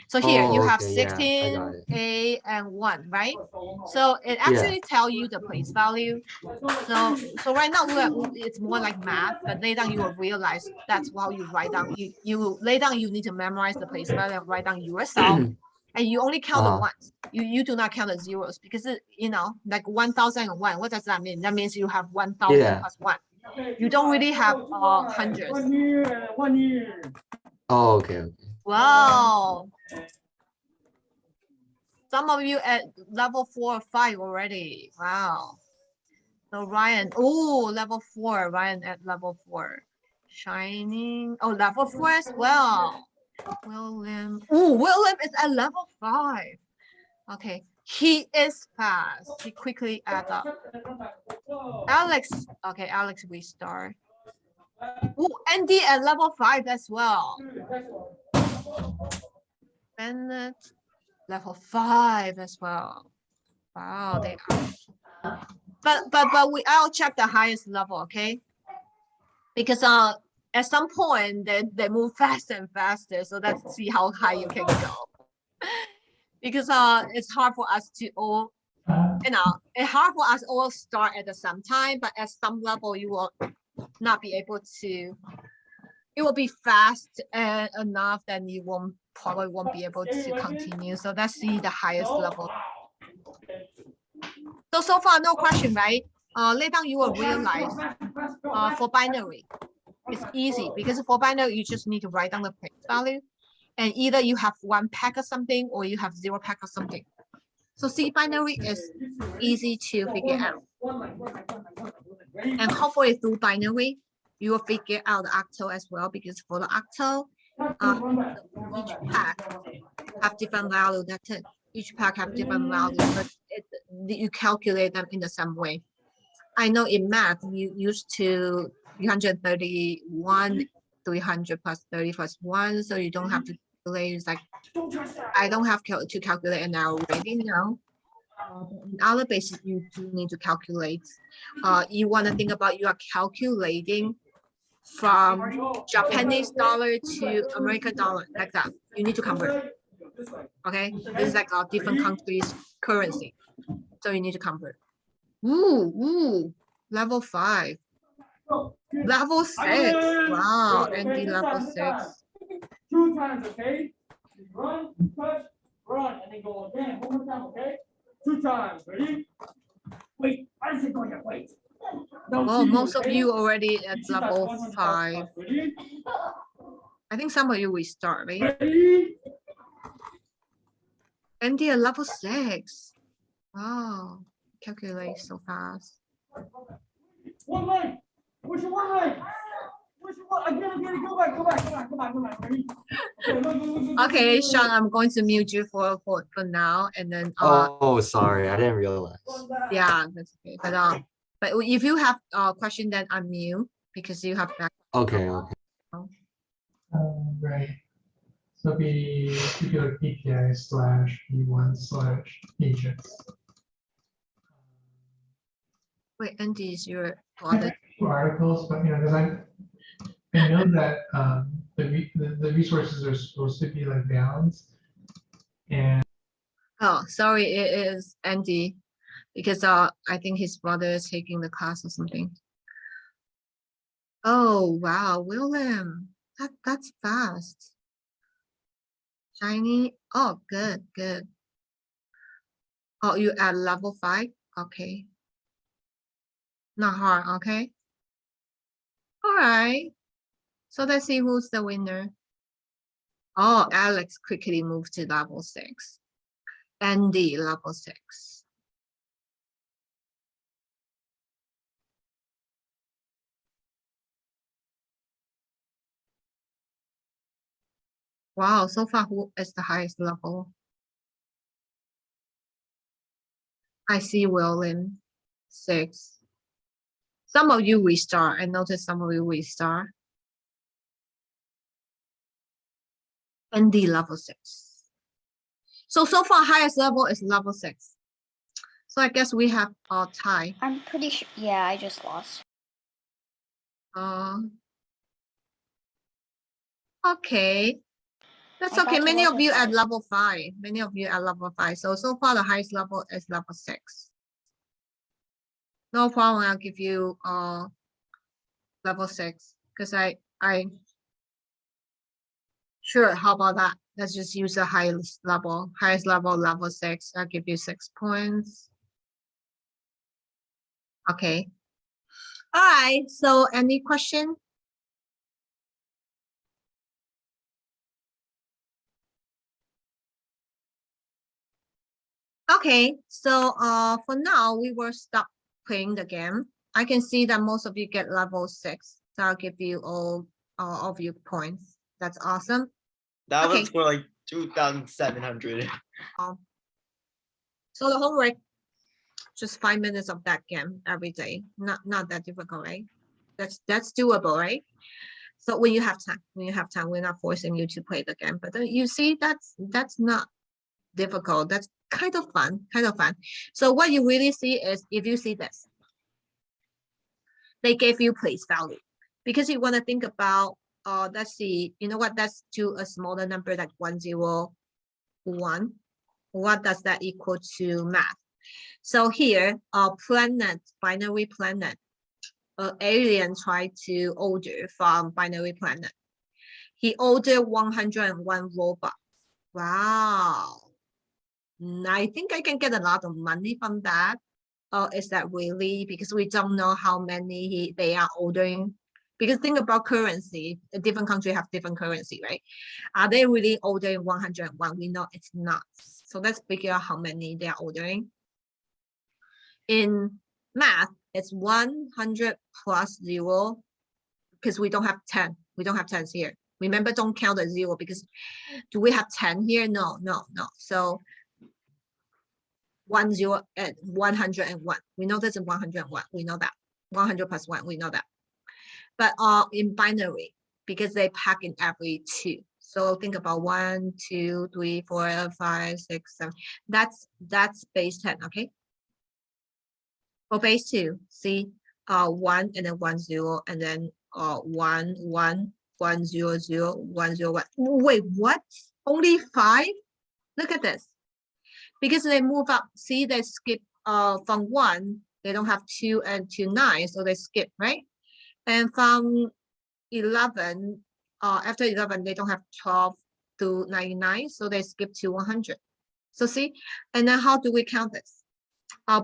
So here you have okay, yeah, I 16, got it. 8, and 1, right? So it actually tell you the place value. So right now it's more like math, but later you will realize that's how you write down. You later you need to memorize the place value and write down yourself. And you only count the ones. You do not count the zeros because like 1,001. What does that mean? That means you have 1,000 plus 1. You don't really have hundreds. Oh, okay. Wow. Some of you at level 4 or 5 already. Wow. So Ryan, oh, level 4. Ryan at level 4. Shining. Oh, level 4 as well. William. Oh, William is at level 5. Okay. He is fast. He quickly adds up. Alex. Okay, Alex, restart. Oh, Andy at level 5 as well. Bennett, level 5 as well. Wow, they are. But I'll check the highest level, okay? Because at some point they move faster and faster. So let's see how high you can go. Because it's hard for us to all, it's hard for us all start at the same time, but at some level you will not be able to. It will be fast enough that you probably won't be able to continue. So let's see the highest level. So far, no question, right? Later you will realize for binary, it's easy because for binary, you just need to write down the place value. And either you have 1 pack of something or you have 0 pack of something. So see, binary is easy to figure out. And hopefully through binary, you will figure out the octal as well, because for the octal, each pack have different value. That's it. Each pack have different value, but you calculate them in the same way. I know in math, you used to 331, 300 plus 30 plus 1, so you don't have to calculate. It's like, I don't have to calculate an hour already now. In other basis, you do need to calculate. You want to think about you are calculating from Japanese dollar to American dollar, like that. You need to convert. Okay, this is like different countries' currency, so you need to convert. Ooh, level 5, level 6. Wow, ND level 6. 2 times, okay? Run, touch, run, and then go again. One more time, okay? 2 times. Ready? Wait. I didn't say go yet. Wait. Oh, most of you already at level 5. I think some of you will start, right? ND at level 6. Wow, calculate so fast. One leg. Push your one leg. Push your one again. Go back. Ready? Okay, Sean, I'm going to mute you for now, and then Oh, sorry, I didn't realize. yeah, that's okay. But if you have a question, then unmute because you have that. Okay. Right. So be particular PPI/B1/agents. Wait, Andy, is your father? 2 articles, but because I know that the resources are supposed to be like balanced, and Oh, sorry, it is Andy, because I think his brother is taking the class or something. Oh wow, William, that's fast. Shiny. Oh, good. Oh, you at level 5? Okay. Not hard, okay. All right. So let's see who's the winner. Oh, Alex quickly moved to level 6. Andy, level 6. Wow, so far who is the highest level? I see William, 6. Some of you restart. I noticed some of you restart. Andy, level 6. So far highest level is level 6. So I guess we have a tie. I'm pretty sure. Yeah, I just lost. Okay. That's I okay. got to Many of level you at 5. level 5. Many of you at level 5. So far the highest level is level 6. No problem. I'll give you level 6 because I sure. How about that? Let's just use the highest level, level 6. I'll give you 6 points. Okay. All right. So any question? Okay. So for now we will stop playing the game. I can see that most of you get level 6. So I'll give you all of you points. That's awesome. That Okay. was for like 2,700. So the homework, just 5 minutes of that game every day. Not that difficult, right? That's doable, right? So when you have time, we're not forcing you to play the game. But you see, that's not difficult. That's kind of fun. So what you really see is if you see this, they gave you place value because you want to think about let's see, you know what, that's to a smaller number like 101. What does that equal to math? So here planet, binary planet, alien tried to order from binary planet. He ordered 101 robots. Wow. I think I can get a lot of money from that. Is that really? Because we don't know how many they are ordering. Because think about currency. A different country have different currency, right? Are they really ordering 101? We know it's not. So let's figure out how many they are ordering. In math, It's 100 plus 0 because we don't have 10. We don't have 10s here. Remember, don't count the 0 because do we have 10 here? No, no, no. So 10 and 101. We know this is 101. We know that. 100 plus 1. We know that. But in binary, because they pack in every 2. So think about 1, 2, 3, 4, 5, 6, 7. That's base 10, okay? For base 2, see 1 and then 1 0 and then 1 1 1 0 0 1 0 1. Wait, what? Only 5? Look at this. Because they move up, see they skip from 1, they don't have 2 and 2 9, so they skip, right? And from 11, after 11, they don't have 12 to 99, so they skip to 100. So see, and then how do we count this?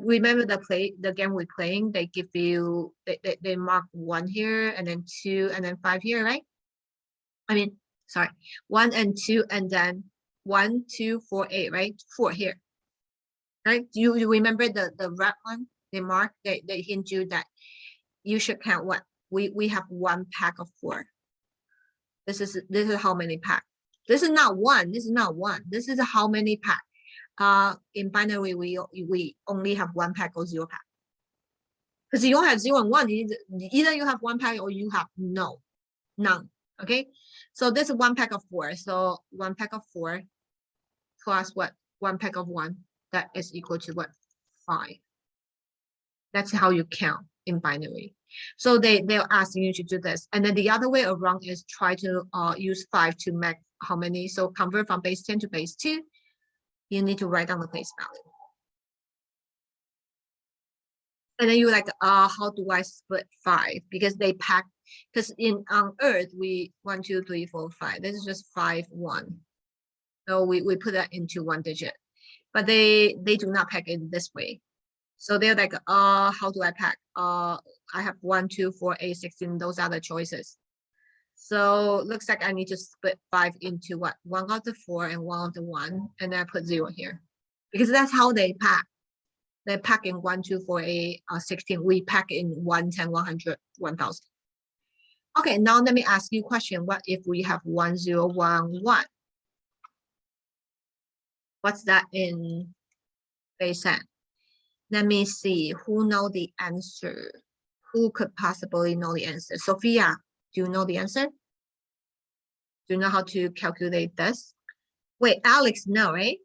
Remember the game we're playing, they give you, they mark 1 here, and then 2, and then 5 here, right? I mean, sorry, 1 and 2, and then 1, 2, 4, 8, right? 4 here, right? Do you remember the red one? They mark, they hint you that you should count what? We have 1 pack of 4. This is how many pack. This is not 1. This is not 1. This is how many pack. In binary, we only have 1 pack or 0 pack. Because you don't have 0 and 1. Either you have 1 pack or you have none. Okay. So this is 1 pack of 4. So 1 pack of 4 plus what? 1 pack of 1. That is equal to what? 5. That's how you count in binary. So they're asking you to do this. And then the other way around is try to use 5 to make how many? So convert from base 10 to base 2. You need to write down the base value. And then you like, how do I split 5? Because they pack, because on Earth, we 1, 2, 3, 4, 5. This is just 5, 1. So we put that into 1 digit. But they do not pack it this way. So they're like, how do I pack? I have 1, 2, 4, 8, 16. Those are the choices. So looks like I need to split 5 into what? 1 out of 4 and 1 out of 1. And then I put 0 here. Because that's how they pack. They pack in 1, 2, 4, 8, 16. We pack in 1, 10, 100, 1000. Okay, now let me ask you a question. What if we have 1, 0, 1, 1? What's that in base 10? Let me see who know the answer. Who could possibly know the answer? Sophia, do you know the answer? Do you know how to calculate this? Wait, Alex, no, right?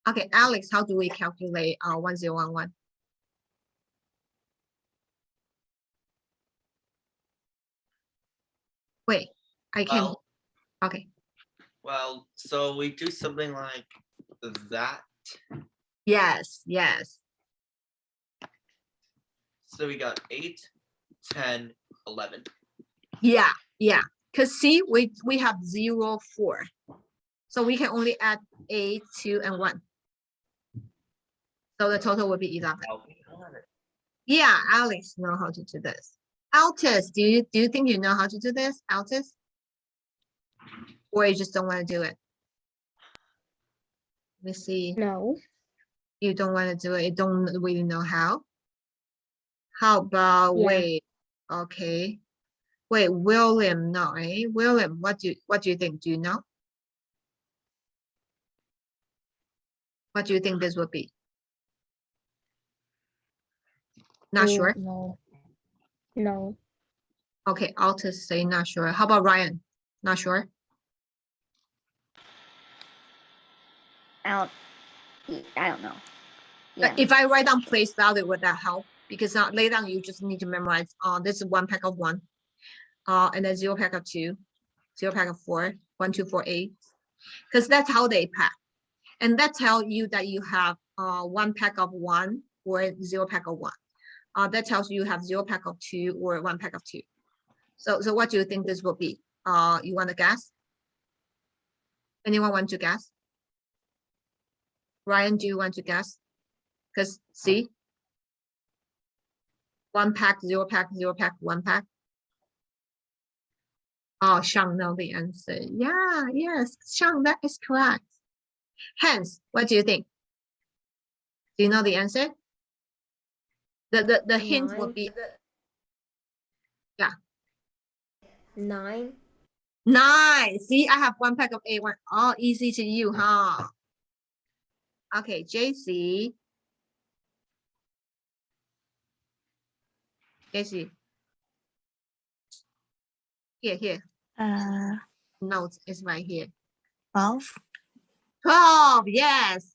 Okay, Alex, how do we calculate 1011? Wait, I can't. Well, okay. Well, so we do something like that. Yes, yes. So we got 8, 10, 11. Yeah, yeah. Because see, we have 0, 4. So we can only add 8, 2, and 1. So the total would be 11. Yeah, Alex know how to do this. Altus, do you think you know how to do this, Altus? Or you just don't want to do it? Let me see. No. You don't want to do it. You don't really know how. How about Yeah. wait? Okay. Wait, William, no, eh? William, what do you think? Do you know? What do you think this would be? Not sure. No. No. Okay, Altus say not sure. How about Ryan? Not sure. I don't know. Yeah. If I write down place value, would that help? Because later on you just need to memorize. This is 1 pack of 1. And then 0 pack of 2, 0 pack of 4, 1, 2, 4, 8. Because that's how they pack. And that tells you that you have 1 pack of 1 or 0 pack of 1. That tells you have 0 pack of 2 or 1 pack of 2. So what do you think this will be? You want to guess? Anyone want to guess? Ryan, do you want to guess? Because see, 1 pack, 0 pack, 0 pack, 1 pack. Oh, Sean know the answer. Yeah, yes, Sean, that is correct. Hans, what do you think? Do you know the answer? The hint would be 9. 9. See, I have 1 pack of 8. All easy to you, huh? Okay, JC. JC. Here. Notes is right here. 12. 12, yes.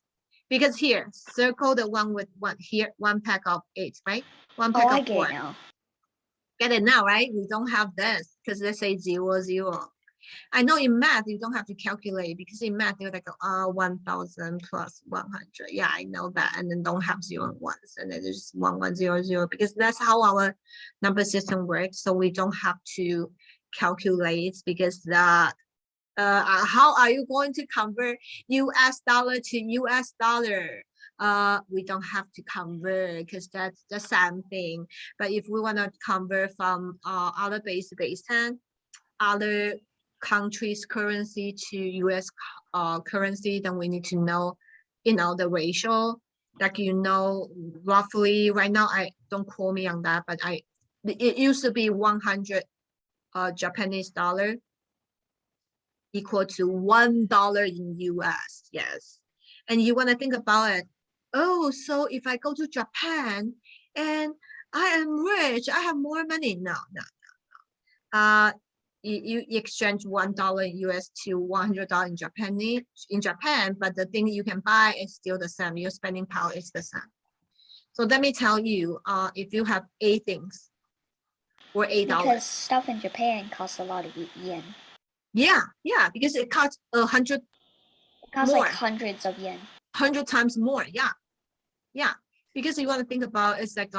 Because here, circle the one with one here, 1 pack of 8, right? 1 pack Oh, I of get 4. it now. Get it now, right? We don't have this because let's say 0, 0. I know in math you don't have to calculate because in math you're like 1000 plus 100. Yeah, I know that, and then don't have 0 and 1s, and then there's 1 1 0 0 because that's how our number system works. So we don't have to calculate because that. How are you going to convert US dollar to US dollar? We don't have to convert because that's the same thing. But if we want to convert from other base 10, other countries' currency to US currency, then we need to know, the ratio. Like roughly right now. I don't quote me on that, but it used to be 100 Japanese dollar equal to $1 in US. Yes. And you want to think about it. Oh, so if I go to Japan and I am rich, I have more money. No. You exchange $1 in US to $100 in Japan, but the thing you can buy is still the same. Your spending power is the same. So let me tell you, if you have 8 things for $8. Because stuff in Japan costs a lot of yen. Yeah, because it costs 100. It costs more. like hundreds of yen. 100 times more. Yeah. Because you want to think about it's like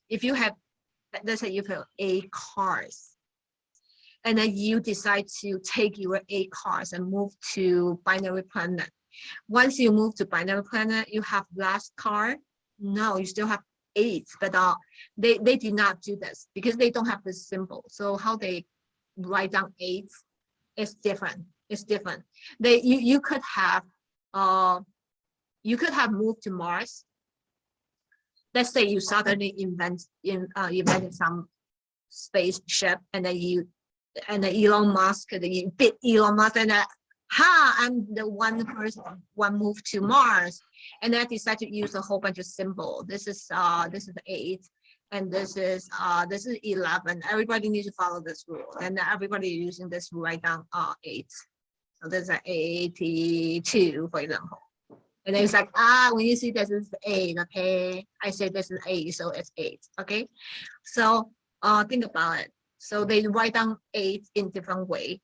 if you have, let's say you have 8 cars, and then you decide to take your 8 cars and move to binary planet. Once you move to binary planet, you have last car. No, you still have 8, but they did not do this because they don't have this symbol. So how they write down 8 is different. It's different. You could have moved to Mars. Let's say you suddenly invented some spaceship, and then Elon Musk, you beat Elon Musk, and I'm the one moved to Mars, and I decide to use a whole bunch of symbols. This is 8, and this is 11. Everybody needs to follow this rule, and everybody using this rule write down 8. So there's 82, for example. And then it's like, when you see this is 8, okay? I say this is 8, so it's 8, okay? So think about it. So they write down 8 in different way.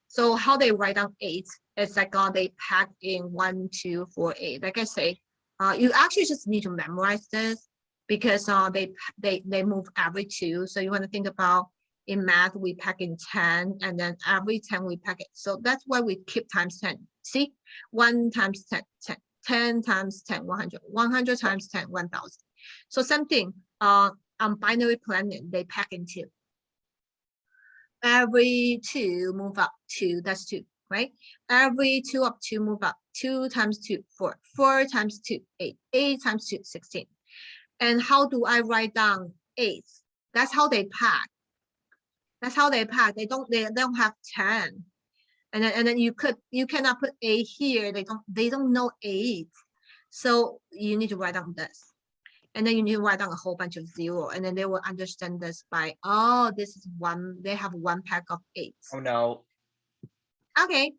So how they write down 8, it's like they pack in 1, 2, 4, 8. Like I say, you actually just need to memorize this because they move every 2. So you want to think about in math, we pack in 10, and then every 10 we pack it. So that's why we keep times 10. See, 1 times 10, 10. 10 times 10, 100. 100 times 10, 1000. So same thing. On binary planet, they pack in 2. Every 2 move up 2. That's 2, right? Every 2 up 2 move up. 2 times 2, 4. 4 times 2, 8. 8 times 2, 16. And how do I write down 8? That's how they pack. They don't have 10. And then you cannot put 8 here. They don't know 8. So you need to write down this. And then you need to write down a whole bunch of 0. And then they will understand this by, this is 1. They have 1 pack of 8. Oh no. Okay.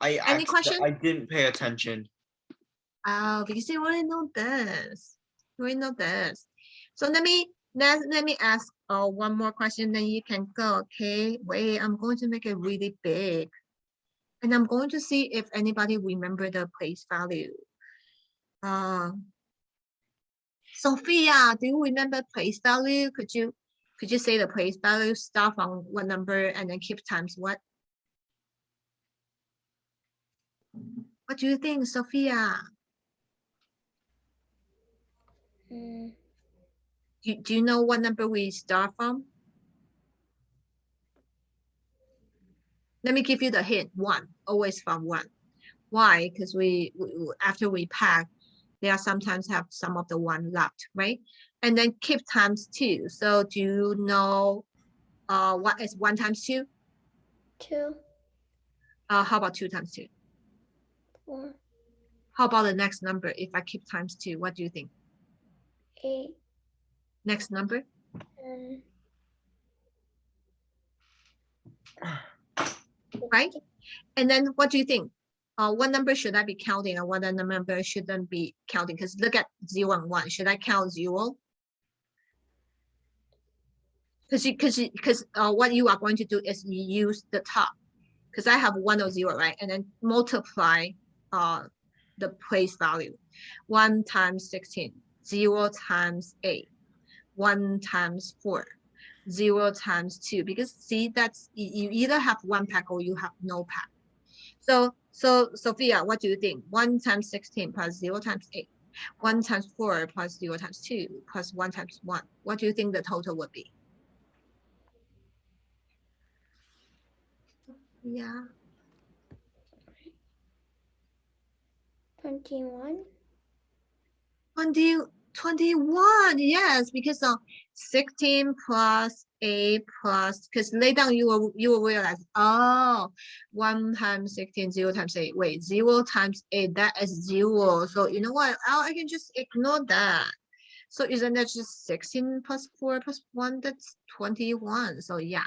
Any question? I didn't pay attention. Because you already know this. So let me ask one more question, then you can go. Okay. Wait, I'm going to make it really big. And I'm going to see if anybody remember the place value. Sophia, do you remember place value? Could you say the place value, start from what number and then keep times what? What do you think, Sophia? Do you know what number we start from? Let me give you the hint. 1, always from 1. Why? Because we after we pack, there are sometimes have some of the 1 left, right? and then keep times 2. So do you know what is 1 times 2? 2, How about 2 times 2? 4, How about the next number? If I keep times 2, what do you think? 8, Next number? 10. Right? And then what do you think? What number should I be counting and what number shouldn't be counting? Because look at 0 and 1. Should I count 0? Because what you are going to do is you use the top. Because I have 1 or 0, right? And then multiply the place value. 1 times 16, 0 times 8, 1 times 4, 0 times 2. Because see, that's you either have 1 pack or you have no pack. So Sophia, what do you think? 1 times 16 plus 0 times 8, 1 times 4 plus 0 times 2 plus 1 times 1. What do you think the total would be? Yeah. 21. 21, yes, because 16 plus 8 plus, because later on you will realize, oh, 1 times 16, 0 times 8. Wait, 0 times 8, that is 0. So you know what? I can just ignore that. So isn't that just 16 plus 4 plus 1? That's 21. So yeah.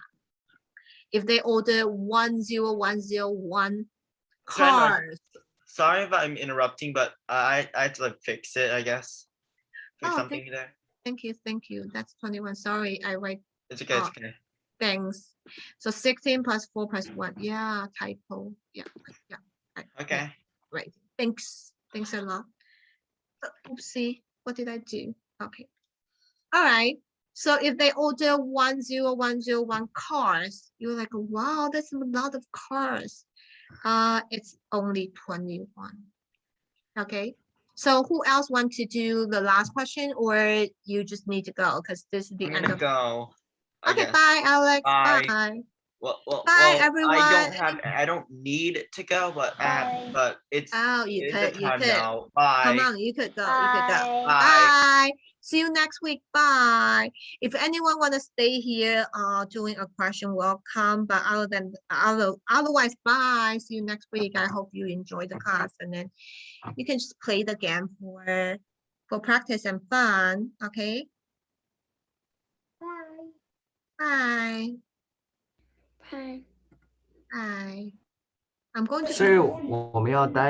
If they order 10101 cars. Sorry if I'm interrupting, but I had to like fix it, I guess. Fix Oh, something there. Thank you. That's 21. Sorry, I write. It's okay, it's okay. Thanks. So 16 plus 4 plus 1. Yeah, typo. Yeah. Okay. Right. Thanks a lot. Oopsie. What did I do? Okay. All right. So if they order 10101 cars, you're like, wow, that's a lot of cars. It's only 21. Okay. So who else want to do the last question, or you just need to go because this is the I'm end gonna of. go. I Okay, guess. bye, Alex. Bye. Bye. Well, Bye, everyone. I don't need to go, but Bye. it's Oh, you it is the could, you time could. now. Bye. Come on, you could go. You could go. Bye. Bye. Bye. See you next week. Bye. If anyone want to stay here doing a question, welcome. But otherwise, bye. See you next week. I hope you enjoy the class, and then you can just play the game for practice and fun. Okay. Bye. Bye. Bye. Bye. I'm going to. 所以我们要待